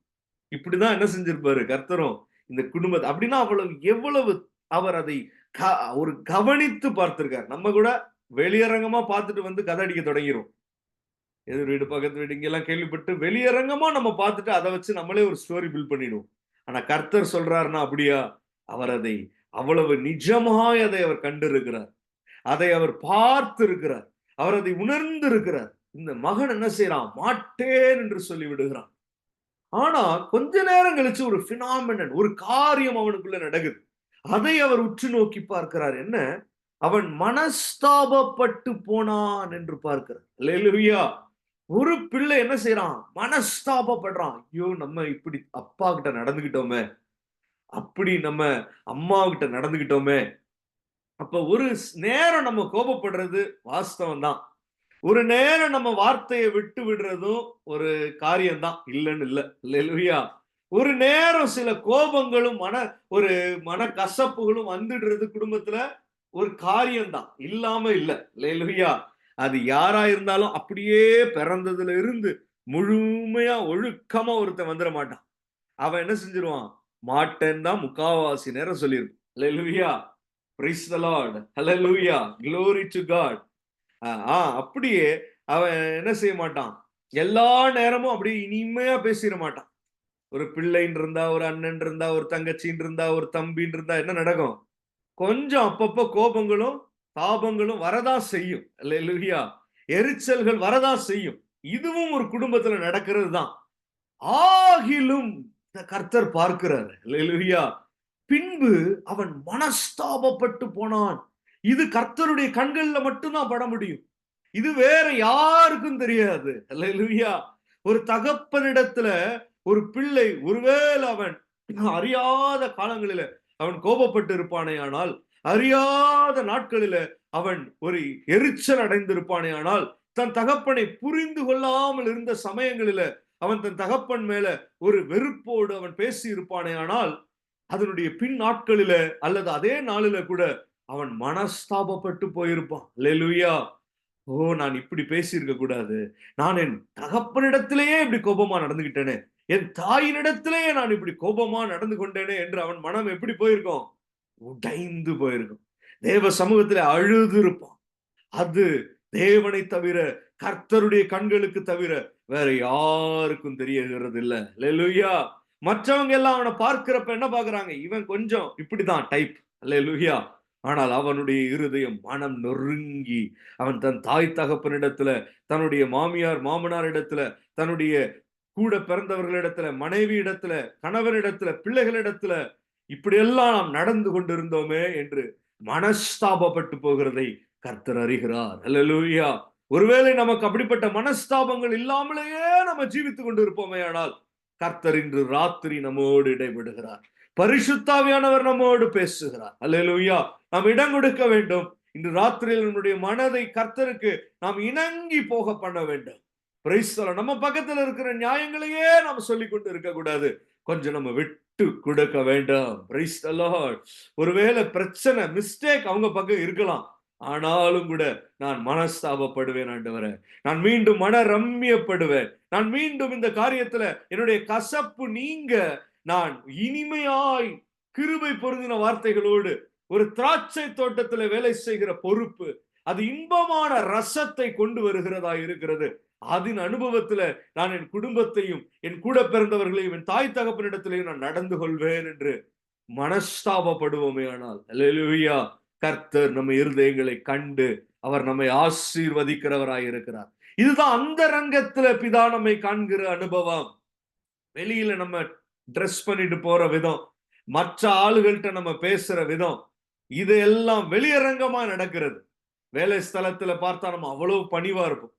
Speaker 1: இப்படிதான் என்ன செஞ்சிருப்பாரு கர்த்தரும் இந்த குடும்பத்தை. அப்படின்னா அவ்வளவு எவ்வளவு அவர் அதை ஒரு கவனித்து பார்த்திருக்கார். நம்ம கூட வெளியரங்கமா பார்த்துட்டு வந்து கதை அடிக்க தொடங்கிரும். எதிர் வீடு, பக்கத்து வீடு, இங்கெல்லாம் கேள்விப்பட்டு வெளியரங்கமா நம்ம பார்த்துட்டு அதை வச்சு நம்மளே ஒரு ஸ்டோரி பில்ட் பண்ணிடுவோம். ஆனா கர்த்தர் சொல்றாருன்னா அப்படியா, அவர் அதை அவ்வளவு நிஜமாய் அதை அவர் கண்டிருக்கிறார், அதை அவர் பார்த்து இருக்கிறார், அவர் அதை உணர்ந்து இருக்கிறார். இந்த மகன் என்ன செய்யறான், மாட்டேன் என்று சொல்லி விடுகிறான். ஆனா கொஞ்ச நேரம் கழிச்சு ஒரு பினாமினன், ஒரு காரியம் அவனுக்குள்ள நடக்குது. அதை அவர் உற்று நோக்கி பார்க்கிறார். என்ன? அவன் மனஸ்தாபப்பட்டு போனான் என்று பார்க்கிறார். அல்லேலூயா. ஒரு பிள்ளை என்ன செய்யறான், மனஸ்தாபப்படுறான். ஐயோ, நம்ம இப்படி அப்பா கிட்ட நடந்துகிட்டோமே, அப்படி நம்ம அம்மா கிட்ட நடந்துகிட்டோமே. அப்ப ஒரு நேரம் நம்ம கோபப்படுறது வாஸ்தவம் தான். ஒரு நேரம் நம்ம வார்த்தையை விட்டு விடுறதும் ஒரு காரியம் தான், இல்லைன்னு இல்ல. அல்லேலூயா. ஒரு நேரம் சில கோபங்களும் ஒரு மனக்கசப்புகளும் வந்துடுறது குடும்பத்துல ஒரு காரியம் தான், இல்லாம இல்ல. அல்லேலூயா. அது யாரா இருந்தாலும் அப்படியே பிறந்ததுல இருந்து முழுமையா ஒழுக்கமா ஒருத்தன் வந்துட மாட்டான். அவன் என்ன செஞ்சிருவான், மாட்டேன்னு தான் முக்காவாசி நேரம் சொல்லியிருப்பான். அல்லேலூயா. Praise the Lord. அல்லேலூயா. Glory to God. அப்படியே அவன் என்ன செய்ய மாட்டான், எல்லா நேரமும் அப்படியே இனிமையா பேசிட மாட்டான். ஒரு பிள்ளைன்னு இருந்தா, ஒரு அண்ணன் இருந்தா, ஒரு தங்கச்சின்னு இருந்தா, ஒரு தம்பின்னு இருந்தா என்ன நடக்கும், கொஞ்சம் அப்பப்போ கோபங்களும் தாபங்களும் வரதான் செய்யும். அல்லேலூயா. எரிச்சல்கள் வரதான் செய்யும். இதுவும் ஒரு குடும்பத்துல நடக்கிறது தான். ஆகிலும் கர்த்தர் பார்க்கிறார். அல்லேலூயா. பின்பு அவன் மனஸ்தாபப்பட்டு போனான். இது கர்த்தருடைய கண்கள்ல மட்டும்தான் பட முடியும். இது வேற யாருக்கும் தெரியாது. அல்லேலூயா. ஒரு தகப்பனிடத்துல ஒரு பிள்ளை ஒருவேளை அவன் அறியாத காலங்களில அவன் கோபப்பட்டு இருப்பானே ஆனால், அறியாத நாட்களில அவன் ஒரு எரிச்சல் அடைந்திருப்பானே ஆனால், தன் தகப்பனை புரிந்து கொள்ளாமல் இருந்த சமயங்களில அவன் தன் தகப்பன் மேல ஒரு வெறுப்போடு அவன் பேசி இருப்பானே ஆனால், அதனுடைய பின் நாட்களில அல்லது அதே நாளில கூட அவன் மனஸ்தாபப்பட்டு போயிருப்பான். அல்லேலூயா. ஓ, நான் இப்படி பேசியிருக்க கூடாது, நான் என் தகப்பனிடத்திலேயே இப்படி கோபமா நடந்துகிட்டேனே, என் தாயினிடத்திலேயே நான் இப்படி கோபமா நடந்து கொண்டேனே என்று அவன் மனம் எப்படி போயிருக்கும், உடைந்து போயிருக்கும். தேவ சமூகத்திலே அழுது இருப்பான். அது தேவனை தவிர, கர்த்தருடைய கண்களுக்கு தவிர வேற யாருக்கும் தெரிகிறது இல்ல. அல்லேலூயா. மற்றவங்க எல்லாம் அவனை பார்க்கிறப்ப என்ன பார்க்கறாங்க? இவன் கொஞ்சம் இப்படிதான் டைப். அல்லேலூயா. ஆனால் அவனுடைய இருதயம் மனம் நொறுங்கி, அவன் தன் தாய் தகப்பனிடத்துல, தன்னுடைய மாமியார் மாமனார் இடத்துல, தன்னுடைய கூட பிறந்தவர்களிடத்துல, மனைவி இடத்துல, கணவனிடத்துல, பிள்ளைகளிடத்துல இப்படியெல்லாம் நாம் நடந்து கொண்டிருந்தோமே என்று மனஸ்தாபப்பட்டு போகிறதை கர்த்தர் அறிகிறார். அல்லேலூயா. ஒருவேளை நமக்கு அப்படிப்பட்ட மனஸ்தாபங்கள் இல்லாமலேயே நம்ம ஜீவித்துக் கொண்டு இருப்போமே, ஆனால் கர்த்தர் இன்று ராத்திரி நம்மோடு இடைபடுகிறார். பரிசுத்தாவியானவர் நம்மோடு பேசுகிறார். அல்லேலூயா. நாம் இடம் கொடுக்க வேண்டும். இன்று ராத்திரியில் நம்முடைய மனதை கர்த்தருக்கு நாம் இணங்கி போக பண்ண வேண்டும். Price the Lord. நம்ம பக்கத்துல இருக்கிற நியாயங்களையே நாம் சொல்லிக் கொண்டு இருக்க கூடாது. கொஞ்சம் நம்ம விட்டு கொடுக்க வேண்டும். Price the Lord. ஒருவேளை பிரச்சனை மிஸ்டேக் அவங்க பக்கம் இருக்கலாம். ஆனாலும் கூட நான் மனஸ்தாபப்படுவேன் ஆண்டவரே. நான் மீண்டும் மன ரம்மியப்படுவேன். நான் மீண்டும் இந்த காரியத்துல என்னுடைய கசப்பு நீங்க நான் இனிமையாய் கிருபை பொருந்தின வார்த்தைகளோடு ஒரு திராட்சை தோட்டத்துல வேலை செய்கிற பொறுப்பு, அது இன்பமான ரசத்தை கொண்டு வருகிறதா இருக்கிறது. அதன் அனுபவத்துல நான் என் குடும்பத்தையும் என் கூட பிறந்தவர்களையும் என் தாய் தகப்பனிடத்திலையும் நான் நடந்து கொள்வேன் என்று மனஸ்தாபப்படுவோமே. ஆனால் அல்லேலூயா, கர்த்தர் நம்ம இருதயங்களை கண்டு அவர் நம்மை ஆசீர்வதிக்கிறவராய் இருக்கிறார். இதுதான் அந்த ரங்கத்துல பிதா நம்மை காண்கிற அனுபவம். வெளியில நம்ம ட்ரெஸ் பண்ணிட்டு போற விதம், மற்ற ஆளுகள்கிட்ட நம்ம பேசுற விதம், இது எல்லாம் வெளியரங்கமா நடக்கிறது. வேலை ஸ்தலத்துல பார்த்தா நம்ம அவ்வளவு பணிவா இருப்போம்.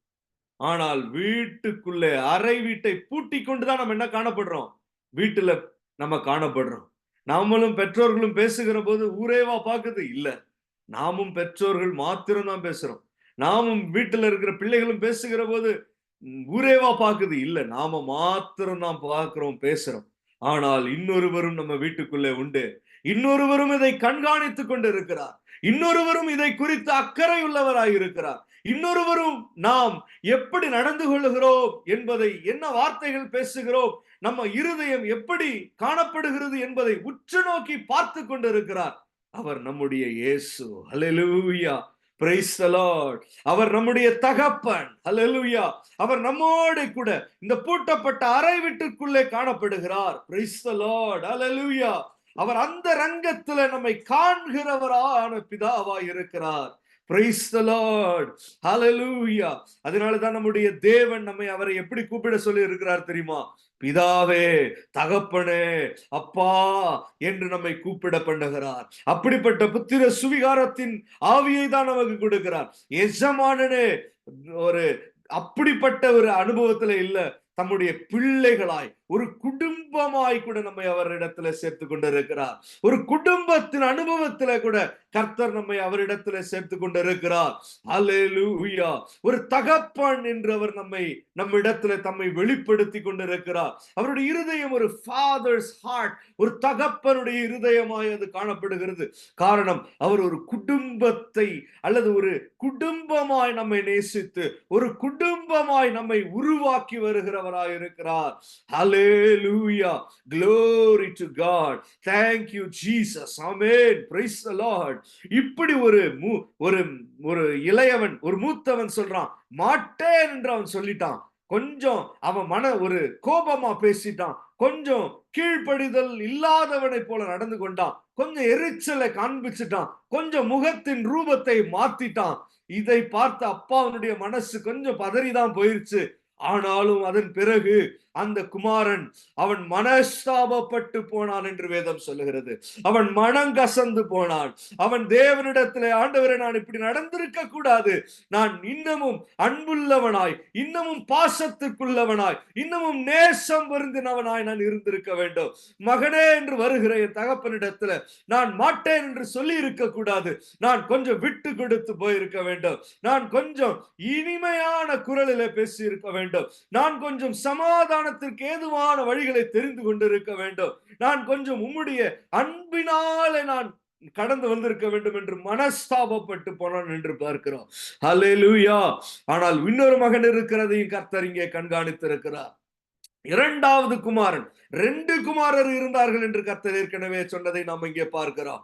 Speaker 1: ஆனால் வீட்டுக்குள்ளே அறை வீட்டை பூட்டி கொண்டுதான் நம்ம என்ன காணப்படுறோம்? வீட்டுல நம்ம காணப்படுறோம். நாமளும் பெற்றோர்களும் பேசுகிற போது ஊரேவா பாக்குது? இல்ல, நாமும் பெற்றோர்கள் மாத்திரம் தான் பேசுறோம். நாமும் வீட்டுல இருக்கிற பிள்ளைகளும் பேசுகிற போது ஊரேவா பாக்குது? இல்ல, நாம மாத்திரம் தான் பார்க்கிறோம், பேசுறோம். ஆனால் இன்னொருவரும் நம்ம வீட்டுக்குள்ளே உண்டு. இன்னொருவரும் இதை கண்காணித்துக் கொண்டு இருக்கிறார். இன்னொருவரும் இதை குறித்து அக்கறை உள்ளவராய் இருக்கிறார். இன்னொருவரும் நாம் எப்படி நடந்து கொள்ளுகிறோம் என்பதை, என்ன வார்த்தைகள் பேசுகிறோம், நம்ம இருதயம் எப்படி காணப்படுகிறது என்பதை உற்று நோக்கி பார்த்து கொண்டிருக்கிறார். அவர் நம்முடைய இயேசு. ஹல்லேலூயா. Praise the Lord. அவர் நம்முடைய தகப்பன். ஹல்லேலூயா. அவர் நம்மோடு கூட இந்த பூட்டப்பட்ட அறை வீட்டுக்குள்ளே காணப்படுகிறார். Price the Lord. ஹல்லேலூயா. அவர் அந்த ரங்கத்துல நம்மை காண்கிறவரான பிதாவாய் இருக்கிறார். Praise the Lord. ஹல்லேலூயா. அதனாலதான் நம்முடைய தேவன் நம்மை அவரை எப்படி கூப்பிட சொல்லி இருக்கிறார் தெரியுமா? பிதாவே, தகப்பனே, அப்பா என்று நம்மை கூப்பிட பண்ணுகிறார். அப்படிப்பட்ட புத்திர சுவிகாரத்தின் ஆவியை தான் நமக்கு கொடுக்கிறார். எஜமானனே ஒரு அப்படிப்பட்ட ஒரு அனுபவத்துல இல்ல, தம்முடைய பிள்ளைகளாய் ஒரு குடும்பமாய் கூட நம்மை அவரிடத்துல சேர்த்து கொண்டிருக்கிறார். ஒரு குடும்பத்தின் அனுபவத்துல கூட கர்த்தர் நம்மை அவரிடத்துல சேர்த்து கொண்டிருக்கிறார். அல்லேலூயா. ஒரு தகப்பன் என்று அவர் நம்மிடத்துல தம்மை வெளிப்படுத்தி கொண்டிருக்கிறார். அவருடைய இருதயம் ஒரு ஃபாதர்ஸ் ஹார்ட், ஒரு தகப்பனுடைய இருதயமாய் அது காணப்படுகிறது. காரணம், அவர் ஒரு குடும்பத்தை அல்லது ஒரு குடும்பமாய் நம்மை நேசித்து ஒரு குடும்பமாய் நம்மை உருவாக்கி வருகிறவராய் இருக்கிறார். Hallelujah. Glory to God. Thank you, Jesus. Amen. Praise the Lord. இப்படி ஒரு ஒரு இளையவன், ஒரு மூத்தவன் சொல்றான், மாட்டேன் என்று அவன் சொல்லிட்டான். கொஞ்சம் அவன் ஒரு கோபமா பேசிட்டான். கொஞ்சம் கீழ்ப்படிதல் இல்லாதவனை போல நடந்து கொண்டான். கொஞ்சம் எரிச்சலை காண்பிச்சுட்டான். கொஞ்சம் முகத்தின் ரூபத்தை மாத்திட்டான். இதை பார்த்த அப்பாவனுடைய மனசு கொஞ்சம் பதறிதான் போயிருச்சு. ஆனாலும் அதன் பிறகு அந்த குமாரன் அவன் மனஸ்தாபப்பட்டு போனான் என்று வேதம் சொல்லுகிறது. அவன் மனம் கசந்து போனான். அவன் தேவனிடத்திலே, ஆண்டவரே, நான் இப்படி நடந்திருக்க கூடாது, நான் இன்னமும் அன்புள்ளவனாய், இன்னமும் பாசத்துக்குள்ளவனாய், இன்னமும் நேசம் வருந்தினவனாய் நான் இருந்திருக்க வேண்டும். மகனே என்று வருகிற என் தகப்பனிடத்துல நான் மாட்டேன் என்று சொல்லி இருக்க கூடாது. நான் கொஞ்சம் விட்டு கொடுத்து போயிருக்க வேண்டும். நான் கொஞ்சம் இனிமையான குரலிலே பேசி இருக்க வேண்டும். நான் கொஞ்சம் சமாதானத்திற்கு ஏதுவான வழிகளை தெரிந்து கொண்டிருக்க வேண்டும். நான் கொஞ்சம் உம்முடைய அன்பினாலே நான் கடந்து வந்திருக்க வேண்டும் என்று மனஸ்தாபப்பட்டு போனான் என்று பார்க்கிறோம். ஹல்லேலூயா. ஆனால் இன்னொரு மகன் இருக்கிறதையும் கர்த்தர் இங்கே கண்காணித்திருக்கிறார். இரண்டாவது குமாரன், 2 குமாரர் இருந்தார்கள் என்று கர்த்தர் ஏற்கனவே சொன்னதை நாம் இங்கே பார்க்கிறோம்.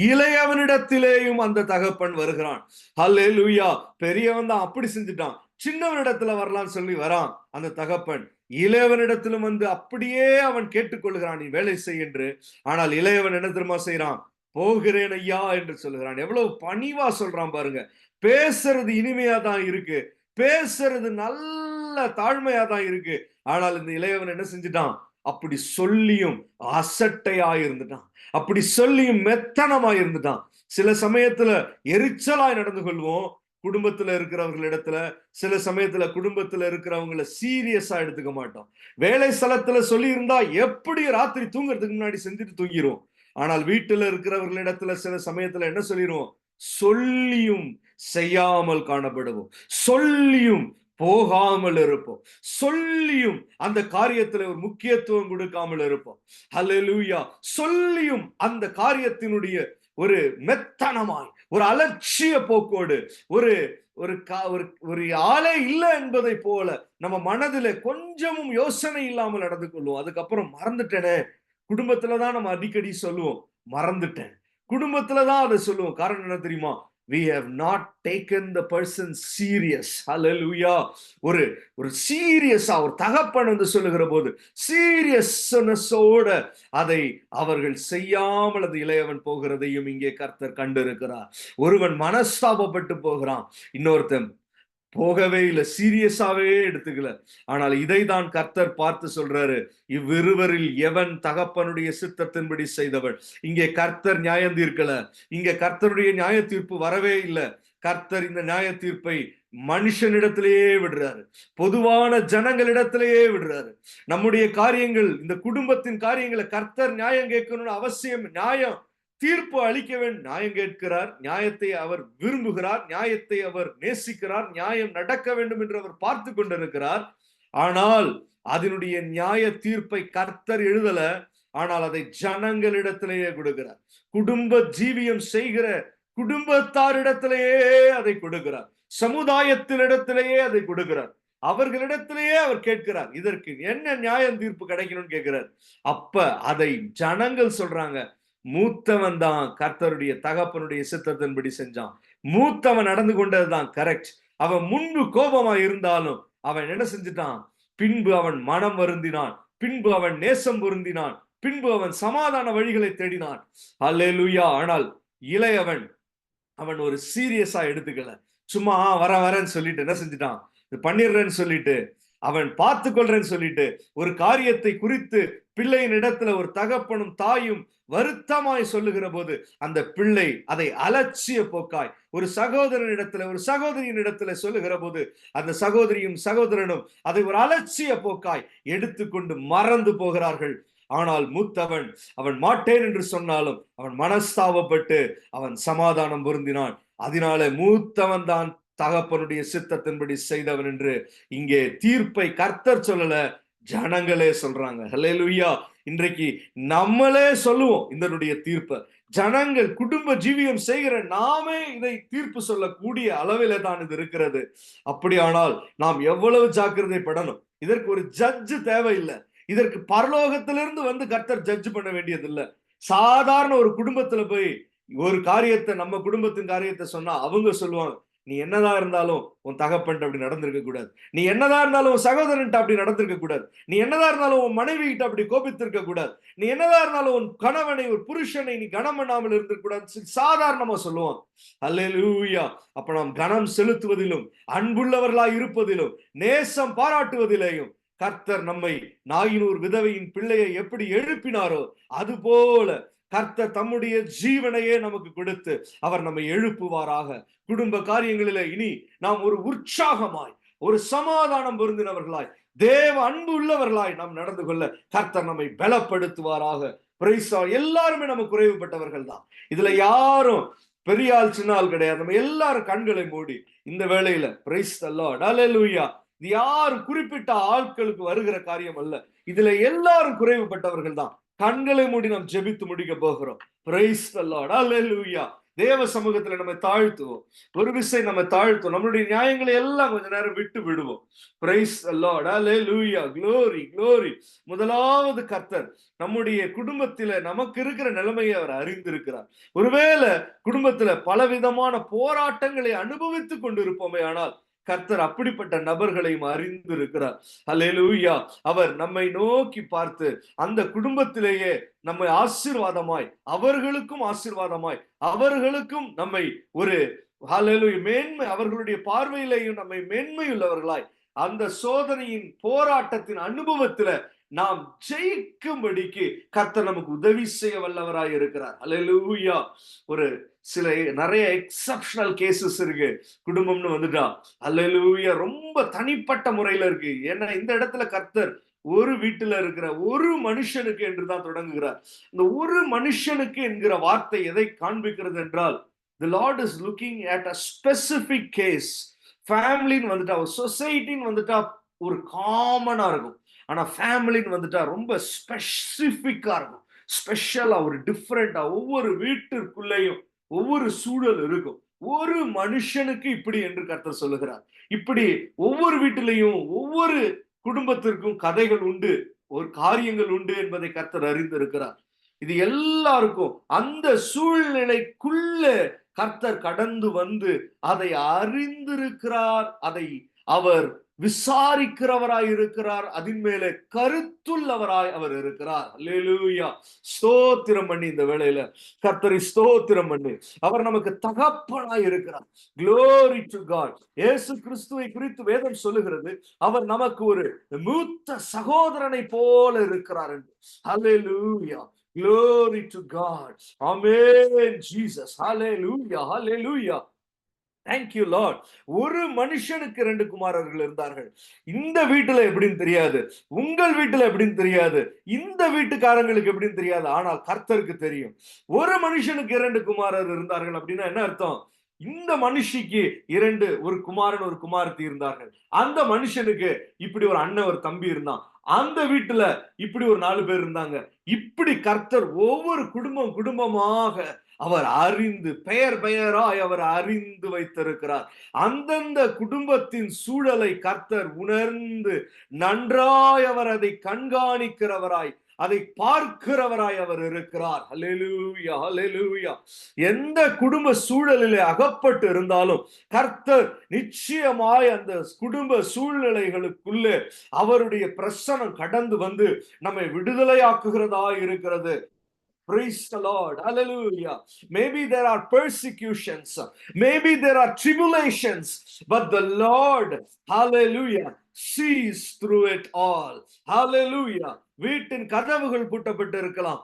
Speaker 1: இளையவனிடத்திலேயும் அந்த தகப்பன் வருகிறான். ஹல்லேலூயா. பெரியவன் தான் அப்படி செஞ்சுட்டான், சின்னவனிடத்துல வரலாம்னு சொல்லி வரான் அந்த தகப்பன். இளையவனிடத்திலும் வந்து அப்படியே அவன் கேட்டுக்கொள்கிறான், நீ வேலை செய் என்று. ஆனால் இளையவன் என்ன தெரியுமா செய்யறான்? போகிறேன் ஐயா என்று சொல்லுகிறான். எவ்வளவு பணிவா சொல்றான் பாருங்க. பேசுறது இனிமையா தான் இருக்கு, பேசுறது நல்ல தாழ்மையா தான் இருக்கு. ஆனால் இந்த இளையவன் என்ன செஞ்சுட்டான்? அப்படி சொல்லியும் அசட்டையா இருந்துட்டான், அப்படி சொல்லியும் மெத்தனமா இருந்துட்டான். சில சமயத்துல எரிச்சலாய் நடந்து கொள்வோம் குடும்பத்துல இருக்கிறவர்களிடத்துல. சில சமயத்துல குடும்பத்துல இருக்கிறவங்களை சீரியஸா எடுத்துக்க மாட்டோம். வேலை ஸ்தலத்துல சொல்லி இருந்தா எப்படி ராத்திரி தூங்குறதுக்கு முன்னாடி செஞ்சுட்டு தூங்கிரும். ஆனால் வீட்டுல இருக்கிறவர்களிடத்துல சில சமயத்துல என்ன சொல்லிடுவோம்? சொல்லியும் செய்யாமல் காணப்படுவோம், சொல்லியும் போகாமல் இருப்போம், சொல்லியும் அந்த காரியத்துல ஒரு முக்கியத்துவம் கொடுக்காமல் இருப்போம். ஹல்லேலூயா. சொல்லியும் அந்த காரியத்தினுடைய ஒரு மெத்தனமாய், ஒரு அலட்சிய போக்கோடு, ஒரு ஒரு ஒரு ஆளே இல்லை என்பதை போல நம்ம மனதில கொஞ்சமும் யோசனை இல்லாமல் நடந்து கொள்வோம். அதுக்கப்புறம் மறந்துட்டேனே. குடும்பத்துலதான் நம்ம அடிக்கடி சொல்லுவோம், மறந்துட்டேன். குடும்பத்துலதான் அதை சொல்லுவோம். காரணம் என்ன தெரியுமா? We have not taken the person serious. Hallelujah. ஒரு சீரியஸா ஒரு தகப்பன் வந்து சொல்லுகிற போது சீரியஸ்னஸோட அதை அவர்கள் செய்யாமல் அது இளையவன் போகிறதையும் இங்கே கர்த்தர் கண்டிருக்கிறார். ஒருவன் மனஸ்தாபப்பட்டு போகிறான், இன்னொருத்தன் போகவே இல்லை, சீரியஸாவே எடுத்துக்கல. ஆனால் இதை தான் கர்த்தர் பார்த்து சொல்றாரு, இவ்விருவரில் எவன் தகப்பனுடைய சித்தத்தின்படி செய்தவன். இங்கே கர்த்தர் நியாயம் தீர்க்கல, இங்க கர்த்தருடைய நியாய தீர்ப்பு வரவே இல்லை. கர்த்தர் இந்த நியாய தீர்ப்பை மனுஷனிடத்திலேயே விடுறாரு, பொதுவான ஜனங்களிடத்திலேயே விடுறாரு. நம்முடைய காரியங்கள், இந்த குடும்பத்தின் காரியங்களை கர்த்தர் நியாயம் கேட்கணும்னு அவசியம், நியாயம் தீர்ப்பு அளிக்க வேண்டும். நியாயம் கேட்கிறார், நியாயத்தை அவர் விரும்புகிறார், நியாயத்தை அவர் நேசிக்கிறார், நியாயம் நடக்க வேண்டும் என்று அவர் பார்த்து கொண்டிருக்கிறார். ஆனால் அதனுடைய நியாய தீர்ப்பை கர்த்தர் எழுதல, ஆனால் அதை ஜனங்களிடத்திலேயே கொடுக்கிறார். குடும்ப ஜீவியம் செய்கிற குடும்பத்தாரிடத்திலேயே அதை கொடுக்கிறார், சமுதாயத்தினிடத்திலேயே அதை கொடுக்கிறார், அவர்களிடத்திலேயே அவர் கேட்கிறார், இதற்கு என்ன நியாயம் தீர்ப்பு கிடைக்கணும்னு கேட்கிறார். அப்ப அதை ஜனங்கள் சொல்றாங்க, மூத்தவன் தான் கர்த்தருடைய தகப்பனுடைய சித்தத்தின்படி செஞ்சான், மூத்தவன் நடந்து கொண்டதுதான் கரெக்ட். அவன் முன்பு கோபமா இருந்தாலும் அவன் என்ன செஞ்சிட்டான்? பின்பு அவன் மனம் வருந்தினான், பின்பு அவன் நேசம் பொருந்தினான், பின்பு அவன் சமாதான வழிகளை தேடினான். அல்லேலூயா. ஆனால் இளையவன் அவன் ஒரு சீரியஸா எடுத்துக்கல, சும்மா வரேன்னு சொல்லிட்டு என்ன செஞ்சிட்டான்? இது பண்ணிடுறேன்னு சொல்லிட்டு, அவன் பார்த்து கொள்றேன்னு சொல்லிட்டு, ஒரு காரியத்தை குறித்து பிள்ளையின் இடத்துல ஒரு தகப்பனும் தாயும் வருத்தமாய் சொல்லுகிற போது அந்த பிள்ளை அதை அலட்சிய போக்காய் ஒரு சகோதரன் இடத்துல ஒரு சகோதரியின் இடத்துல சொல்லுகிற போது அந்த சகோதரியும் சகோதரனும் அதை ஒரு அலட்சிய போக்காய் எடுத்துக்கொண்டு மறந்து போகிறார்கள். ஆனால் மூத்தவன், அவன் மாட்டேன் என்று சொன்னாலும் அவன் மனஸ்தாபப்பட்டு அவன் சமாதானம் பொருந்தினான். அதனால மூத்தவன் தான் தகப்பனுடைய சித்தத்தின்படி செய்தவன் என்று இங்கே தீர்ப்பை கர்த்தர் சொல்லல, ஜனங்களே சொல்றாங்க. ஹல்லேலூயா. இன்றைக்கு நம்மளே சொல்லுவோம் இதனுடைய தீர்ப்பை. ஜனங்கள் குடும்ப ஜீவியம் செய்கிற நாமே இதை தீர்ப்பு சொல்லக்கூடிய அளவில தான் இது இருக்கிறது. அப்படியானால் நாம் எவ்வளவு ஜாக்கிரதைப்படணும். இதற்கு ஒரு ஜட்ஜ் தேவையில்லை, இதற்கு பரலோகத்திலிருந்து வந்து கர்த்தர் ஜட்ஜ் பண்ண வேண்டியது இல்லை. சாதாரண ஒரு குடும்பத்துல போய் ஒரு காரியத்தை, நம்ம குடும்பத்தின் காரியத்தை சொன்னா அவங்க சொல்லுவாங்க, நீ என்னதான் இருந்தாலும் உன் தகப்பன்ட்டு அப்படி நடந்திருக்க கூடாது, நீ என்னதான் இருந்தாலும் உன் சகோதரன்ட்ட அப்படி நடந்திருக்க கூடாது, நீ என்னதான் இருந்தாலும் உன் மனைவி கிட்ட அப்படி கோபித்திருக்க கூடாது, நீ என்னதான் இருந்தாலும் உன் கணவனை ஒரு புருஷனை நீ கனம் பண்ணாமல் இருந்திருக்க கூடாது, சாதாரணமா சொல்லுவான். அல்லேலூயா. அப்ப நாம் கனம் செலுத்துவதிலும் அன்புள்ளவர்களாய் இருப்பதிலும் நேசம் பாராட்டுவதிலேயும் கர்த்தர் நம்மை நாயினூர் விதவையின் பிள்ளையை எப்படி எழுப்பினாரோ அது போல கர்த்தர் தம்முடைய ஜீவனையே நமக்கு கொடுத்து அவர் நம்மை எழுப்புவாராக. குடும்ப காரியங்களிலே இனி நாம் ஒரு உற்சாகமாய், ஒரு சமாதானம் பொருந்தினவர்களாய், தேவ அன்பு உள்ளவர்களாய் நாம் நடந்து கொள்ள கர்த்தர் நம்மை பலப்படுத்துவாராக. Price the Lord. எல்லாருமே நம்ம குறைவுபட்டவர்கள் தான், இதுல யாரும் பெரிய ஆள் சின்ன ஆள் கிடையாது. நம்ம எல்லாரும் கண்களை மூடி இந்த வேளையில பிரைஸ் தி லார்ட், ஹல்லேலூயா, இது யாரும் குறிப்பிட்ட ஆட்களுக்கு வருகிற காரியம் அல்ல, இதுல எல்லாரும் குறைவுபட்டவர்கள் தான். கண்களை மூடி நாம் ஜெபித்து முடிக்க போகிறோம். பிரைஸ் தி லார்ட், ஹல்லேலூயா. தேவ சமூகத்துல நம்ம தாழ்த்துவோம். ஒரு விசை நம்ம தாழ்த்துவோம். நம்மளுடைய நியாயங்களை எல்லாம் கொஞ்ச நேரம் விட்டு விடுவோம். Price the Lord. Hallelujah. glory glory. முதலாவது கர்த்தர் நம்முடைய குடும்பத்தில நமக்கு இருக்கிற நிலைமையை அவர் அறிந்திருக்கிறார். ஒருவேளை குடும்பத்துல பலவிதமான போராட்டங்களை அனுபவித்துக் கொண்டிருப்போமே, ஆனால் கர்த்தர் அப்படிப்பட்ட நபர்களையும் அறிந்திருக்கிறார். ஹல்லேலூயா. அவர் நம்மை நோக்கி பார்த்து அந்த குடும்பத்திலேயே நம்மை ஆசீர்வாதமாய், அவர்களுக்கும் ஆசீர்வாதமாய், அவர்களுக்கும் நம்மை ஒரு ஹல்லேலூயா மேன்மை, அவர்களுடைய பார்வையிலேயும் நம்மை மேன்மையுள்ளவர்களாய் அந்த சோதனையின் போராட்டத்தின் அனுபவத்துல நாம் ஜெயிக்கும்படிக்கு கர்த்தர் நமக்கு உதவி செய்ய வல்லவராய் இருக்கிறார். ஹல்லேலூயா. ஒரு சில நிறைய எக்ஸப்ஷனல் கேசஸ் இருக்கு. குடும்பம்னு வந்துட்டா ஹல்லேலூயா ரொம்ப தனிப்பட்ட முறையில இருக்கு. ஏன்னா இந்த இடத்துல கர்த்தர் ஒரு வீட்டுல இருக்கிற ஒரு மனுஷனுக்கு என்றுதான் தொடங்குகிறார். இந்த ஒரு மனுஷனுக்கு என்கிற வார்த்தை எதை காண்பிக்கிறது என்றால், the Lord is looking at a specific case. ஃபேமிலின்னு வந்துட்டா, ஒரு சொசைட்டின்னு வந்துட்டா ஒரு காமனா இருக்கும். ஆனா ஃபேமிலின்னு வந்துட்டா ரொம்ப ஸ்பெசிபிக்கா இருக்கும். ஸ்பெஷலா ஒரு டிஃபரெண்டா ஒவ்வொரு வீட்டிற்குள்ளேயும் ஒவ்வொரு சூழல் இருக்கும். ஒரு மனுஷனுக்கு இப்படி என்று கர்த்தர் சொல்லுகிறார். இப்படி ஒவ்வொரு வீட்டிலையும் ஒவ்வொரு குடும்பத்திற்கும் கதைகள் உண்டு, ஒரு காரியங்கள் உண்டு என்பதை கர்த்தர் அறிந்திருக்கிறார். இது எல்லாருக்கும் அந்த சூழ்நிலைக்குள்ள கர்த்தர் கடந்து வந்து அதை அறிந்திருக்கிறார், அதை அவர் விசாரிக்கிறவராய் இருக்கிறார், அதன் மேலே கருத்துள்ளவராய் அவர் இருக்கிறார். அல்லேலூயா. ஸ்தோத்திரம் பண்ணி இந்த வேளையில கர்த்தரை ஸ்தோத்திரம் பண்ணி அவர் நமக்கு தகப்பனாய் இருக்கிறார். glory to God. இயேசு கிறிஸ்துவை குறித்து வேதம் சொல்லுகிறது, அவர் நமக்கு ஒரு மூத்த சகோதரனை போல இருக்கிறார் என்று. அல்லேலூயா. glory to God. Amen Jesus. Hallelujah. Hallelujah. Thank you Lord. ஒரு மனுஷனுக்கு 2 குமாரர்கள் இருந்தார்கள். இந்த வீட்டுல எப்படின்னு தெரியாது, உங்கள் வீட்டுல எப்படின்னு தெரியாது, இந்த வீட்டுக்காரங்களுக்கு எப்படின்னு தெரியாது, ஆனால் கர்த்தருக்கு தெரியும். ஒரு மனுஷனுக்கு 2 குமாரர் இருந்தார்கள் அப்படின்னா என்ன அர்த்தம்? இந்த மனுஷிக்கு 2, ஒரு குமாரன் ஒரு குமாரத்தி இருந்தார்கள். அந்த மனுஷனுக்கு இப்படி ஒரு அண்ணன் ஒரு தம்பி இருந்தான். அந்த வீட்டுல இப்படி ஒரு 4 பேர் இருந்தாங்க. இப்படி கர்த்தர் ஒவ்வொரு குடும்பமாக அவர் அறிந்து, பெயர் பெயராய் அவர் அறிந்து வைத்திருக்கிறார். அந்தந்த குடும்பத்தின் சூழலை கர்த்தர் உணர்ந்து நன்றாய் அவர் அதை கண்காணிக்கிறவராய், அதை பார்க்கிறவராய் அவர் இருக்கிறார். ஹல்லேலூயா. ஹல்லேலூயா. எந்த குடும்ப சூழலிலே அகப்பட்டு இருந்தாலும் கர்த்தர் நிச்சயமாய் அந்த குடும்ப சூழ்நிலைகளுக்குள்ளே அவருடைய பிரசன்னம் கடந்து வந்து நம்மை விடுதலையாக்குகிறதா இருக்கிறது. Praise the Lord. Hallelujah. Maybe there are persecutions. Maybe there are tribulations. But the Lord, hallelujah, sees through it all. Hallelujah. வீட்டின் கதவுகள் பூட்டப்பட்டு இருக்கலாம்,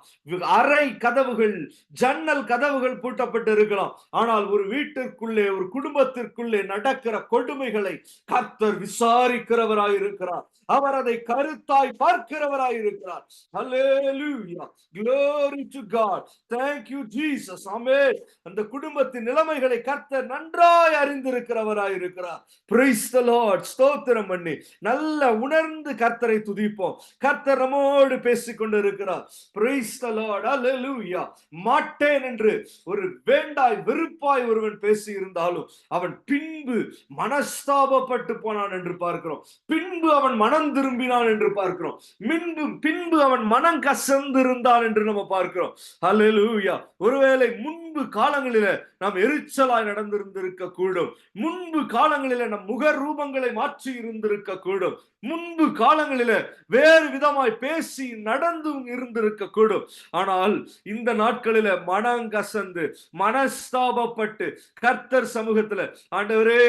Speaker 1: அறை கதவுகள், ஜன்னல் கதவுகள் பூட்டப்பட்டு இருக்கலாம். ஆனால் ஒரு வீட்டிற்குள்ளே, ஒரு குடும்பத்திற்குள்ளே நடக்கிற கொடுமைகளை கர்த்தர் விசாரிக்கிறவராய் இருக்கிறார். அவர் அதை கருத்தாய் பார்க்கிறவராய் இருக்கிறார். Hallelujah. Glory to God. Thank you Jesus. Amen. அந்த குடும்பத்தின் நிலைமைகளை கர்த்தர் நன்றாய் அறிந்திருக்கிறவராய் இருக்கிறார். Praise the Lord. ஸ்தோத்திரம் பண்ணி நல்ல உணர்ந்து கர்த்தரை துதிப்போம். கர்த்தர் நம்மோடு பேசிக் கொண்டிருக்கிறார். Praise the Lord. Hallelujah. மாட்டேன் என்று ஒரு வேண்டாய் வெறுப்பாய் ஒருவன் பேசி இருந்தாலும் அவன் பின்பு மனஸ்தாபப்பட்டு போனான் என்று பார்க்கிறோம். பின்பு அவன் மனம் திரும்பினான் என்று பார்க்கிறோம். பின்பு அவன் மனம் கசந்திருந்தான் என்று நம்ம பார்க்கிறோம். ஹல்லேலூயா. ஒருவேளை முன்பு காலங்களிலே நாம் எரிச்சலாய் நடந்திருந்திருக்க கூடும். முன்பு காலங்களிலே நம் முக ரூபங்களை மாற்றி இருந்திருக்க கூடும். முன்பு காலங்களில வேறு விதமாய் பேசி நடந்தும் இருந்திருக்க கூடும். ஆனால் இந்த நாட்களில மனங்கசந்து மனஸ்தாபப்பட்டு கர்த்தர் சமூகத்துல, ஆண்டவரே,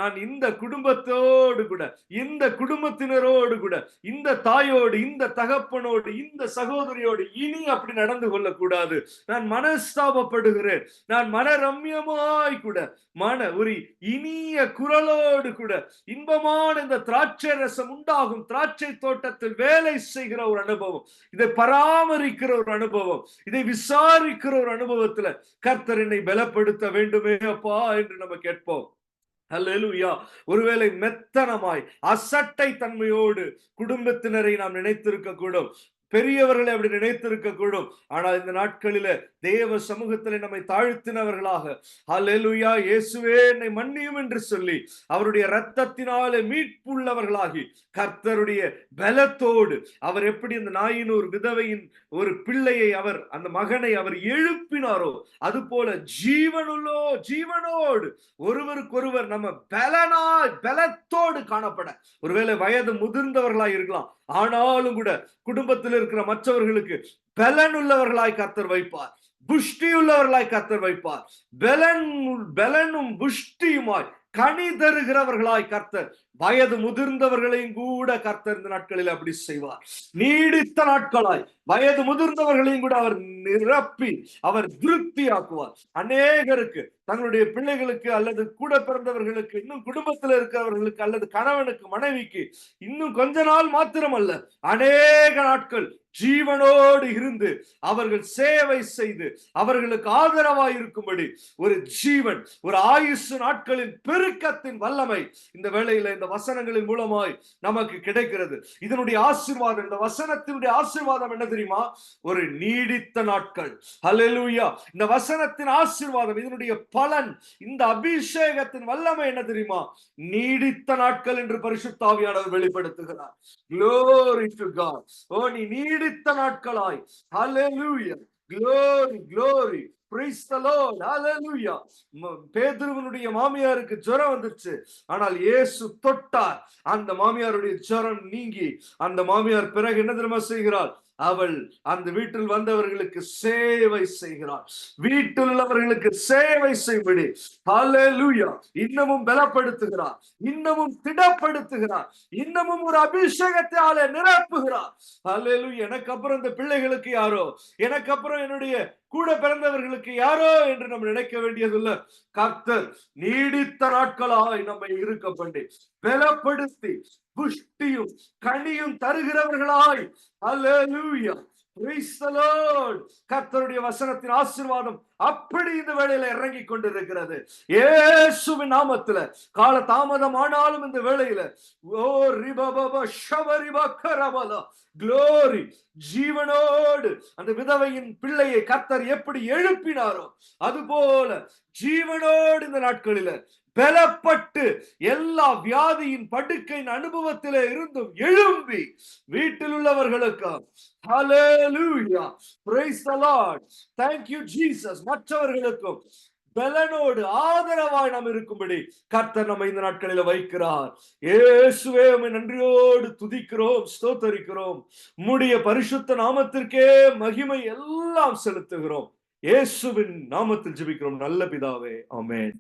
Speaker 1: நான் இந்த குடும்பத்தோடு கூட, இந்த குடும்பத்தினரோடு கூட, இந்த தாயோடு, இந்த தகப்பனோடு, இந்த சகோதரியோடு இனி அப்படி நடந்து கொள்ளக்கூடாது. நான் மனஸ்தாபப்படுகிறேன். நான் மனரம்யமாய் கூட, ஒரு இனிய குரலோடு கூட, இன்பமான இந்த திராட்சை ரசம் உண்டாகும் திராட்சை தோட்டத்தில் வேலை செய்கிற ஒரு அனுபவம், இதை பராமரிக்கிற ஒரு அனுபவம், இதை விசாரிக்கிற ஒரு அனுபவத்துல கர்த்தர் என்னை பலப்படுத்த வேண்டுமே அப்பா என்று நம்ம கேட்போம். அல்லேலூயா. ஒருவேளை மெத்தனமாய் அசட்டை தன்மையோடு குடும்பத்தினரை நாம் நினைத்திருக்க கூடும். பெரியவர்களை அப்படி நினைத்திருக்க கூடும். ஆனால் இந்த நாட்களில தேவ சமூகத்தில் நம்மை தாழ்த்தினவர்களாக, ஹல்லேலூயா, இயேசுவே என்னை மன்னியும் என்று சொல்லி அவருடைய இரத்தத்தினாலே மீட்புள்ளவர்களாகி கர்த்தருடைய பலத்தோடு அவர் எப்படி அந்த நாயினூர் விதவையின் ஒரு பிள்ளையை அந்த மகனை அவர் எழுப்பினாரோ, அது போல ஜீவனோடு ஒருவருக்கொருவர் நம்ம பலத்தோடு காணப்பட, ஒருவேளை வயது முதிர்ந்தவர்களாய் இருக்கலாம், ஆனாலும் கூட குடும்பத்தில் இருக்கிற மற்றவர்களுக்கு பலன் உள்ளவர்களாய் கர்த்தர் வைப்பார், புஷ்டி உள்ளவர்களாய் கர்த்தர் வைப்பார். பலனும் புஷ்டியுமாய் கனி தருகிறவர்களாய் கர்த்தர் வயது முதிர்ந்தவர்களையும் கூட கர்த்தர் இந்த நாட்களில் அப்படி செய்வார். நீடித்த நாட்களாய் வயது முதிர்ந்தவர்களையும் கூட அவர் நிரப்பி அவர் திருப்தியாக்குவார். அநேகருக்கு தங்களுடைய பிள்ளைகளுக்கு அல்லது கூட பிறந்தவர்களுக்கு, இன்னும் குடும்பத்தில் இருக்கிறவர்களுக்கு அல்லது கணவனுக்கு மனைவிக்கு இன்னும் கொஞ்ச நாள் மாத்திரமல்ல, அநேக நாட்கள் ஜீவனோடு இருந்து அவர்கள் சேவை செய்து அவர்களுக்கு ஆதரவாய் இருக்கும்படி ஒரு ஜீவன், ஒரு ஆயுசு நாட்களின் பெருக்கத்தின் வல்லமை இந்த வேளையில இந்த வசனங்களின் மூலமாய் நமக்கு கிடைக்கிறது. இதனுடைய ஆசீர்வாதம், இந்த வசனத்தினுடைய ஆசீர்வாதம் என்ன தெரியுமா? ஒரு நீடித்த நாட்கள். ஹல்லேலூயா. இந்த வசனத்தின் ஆசீர்வாதம், இதனுடைய பலன், இந்த அபிஷேகத்தின் வல்லமை என்ன தெரியுமா? நீடித்த நாட்கள் என்று பரிசுத்த ஆவியானவர் வெளிப்படுத்துகிறார். Glory to God. ஓ, நீ நீடித்த நாட்களாய், ஹல்லேலூயா, glory, glory, praise the Lord, hallelujah. பேதுருவினுடைய மாமியாருக்கு ஜுரம் வந்துச்சு, ஆனால் இயேசு தொட்டார், அந்த மாமியாருடைய ஜுரம் நீங்கி அந்த மாமியார் பிறகு என்ன தெரியுமா செய்கிறார்? அவள் அந்த வீட்டில் வந்தவர்களுக்கு சேவை செய்கிறார். வீட்டில் உள்ளவர்களுக்கு சேவை செய்யும்படி, ஹல்லேலூயா, இன்னமும் பலப்படுத்துகிறார், இன்னமும் திடப்படுத்துகிறார், இன்னமும் ஒரு அபிஷேகத்தாலே நிரப்புகிறார். ஹல்லேலூயா. எனக்கு அப்புறம் இந்த பிள்ளைகளுக்கு யாரோ, எனக்கு அப்புறம் என்னுடைய கூட பிறந்தவர்களுக்கு யாரோ என்று நம்ம நினைக்க வேண்டியதில்லை. கர்த்தர் நீடித்த நாட்களாய் நம்மை இருக்க பண்ணி பலப்படுத்தி புஷ்டியும் கனியும் தருகிறவர்களாய், ஹல்லேலூயா, praise the Lord. கர்த்தருடைய வசனத்தின் ஆசீர்வாதம் அப்படி இந்த வேளையில இறங்கி கொண்டிருக்கிறது. இயேசுவின் நாமத்துல கால தாமதம் ஆனாலும் இந்த வேளையில, ஓ ரிபபப ஷவரிப கரபல, glory, ஜீவனோடு அந்த விதவையின் பிள்ளையை கர்த்தர் எப்படி எழுப்பினாரோ அதுபோல ஜீவனோடு இந்த நாட்களில பலப்பட்டு எல்லா வியாதியின் படுக்கையின் அனுபவத்திலே இருந்தும் எழும்பி வீட்டில் உள்ளவர்களுக்கு, ஹல்லேலூயா, praise the Lord, thank you Jesus, மற்றவர்களுக்கும் பலனோடு ஆதரவாய் நாம் இருக்கும்படி கர்த்தர் நம்ம இந்த நாட்களில வைக்கிறார். இயேசுவே, உம்மை நன்றியோடு துதிக்கிறோம், ஸ்தோத்தரிக்கிறோம். உம்முடைய பரிசுத்த நாமத்திற்கே மகிமை எல்லாம் செலுத்துகிறோம். இயேசுவின் நாமத்தில் ஜெபிக்கிறோம் நல்ல பிதாவே, ஆமென்.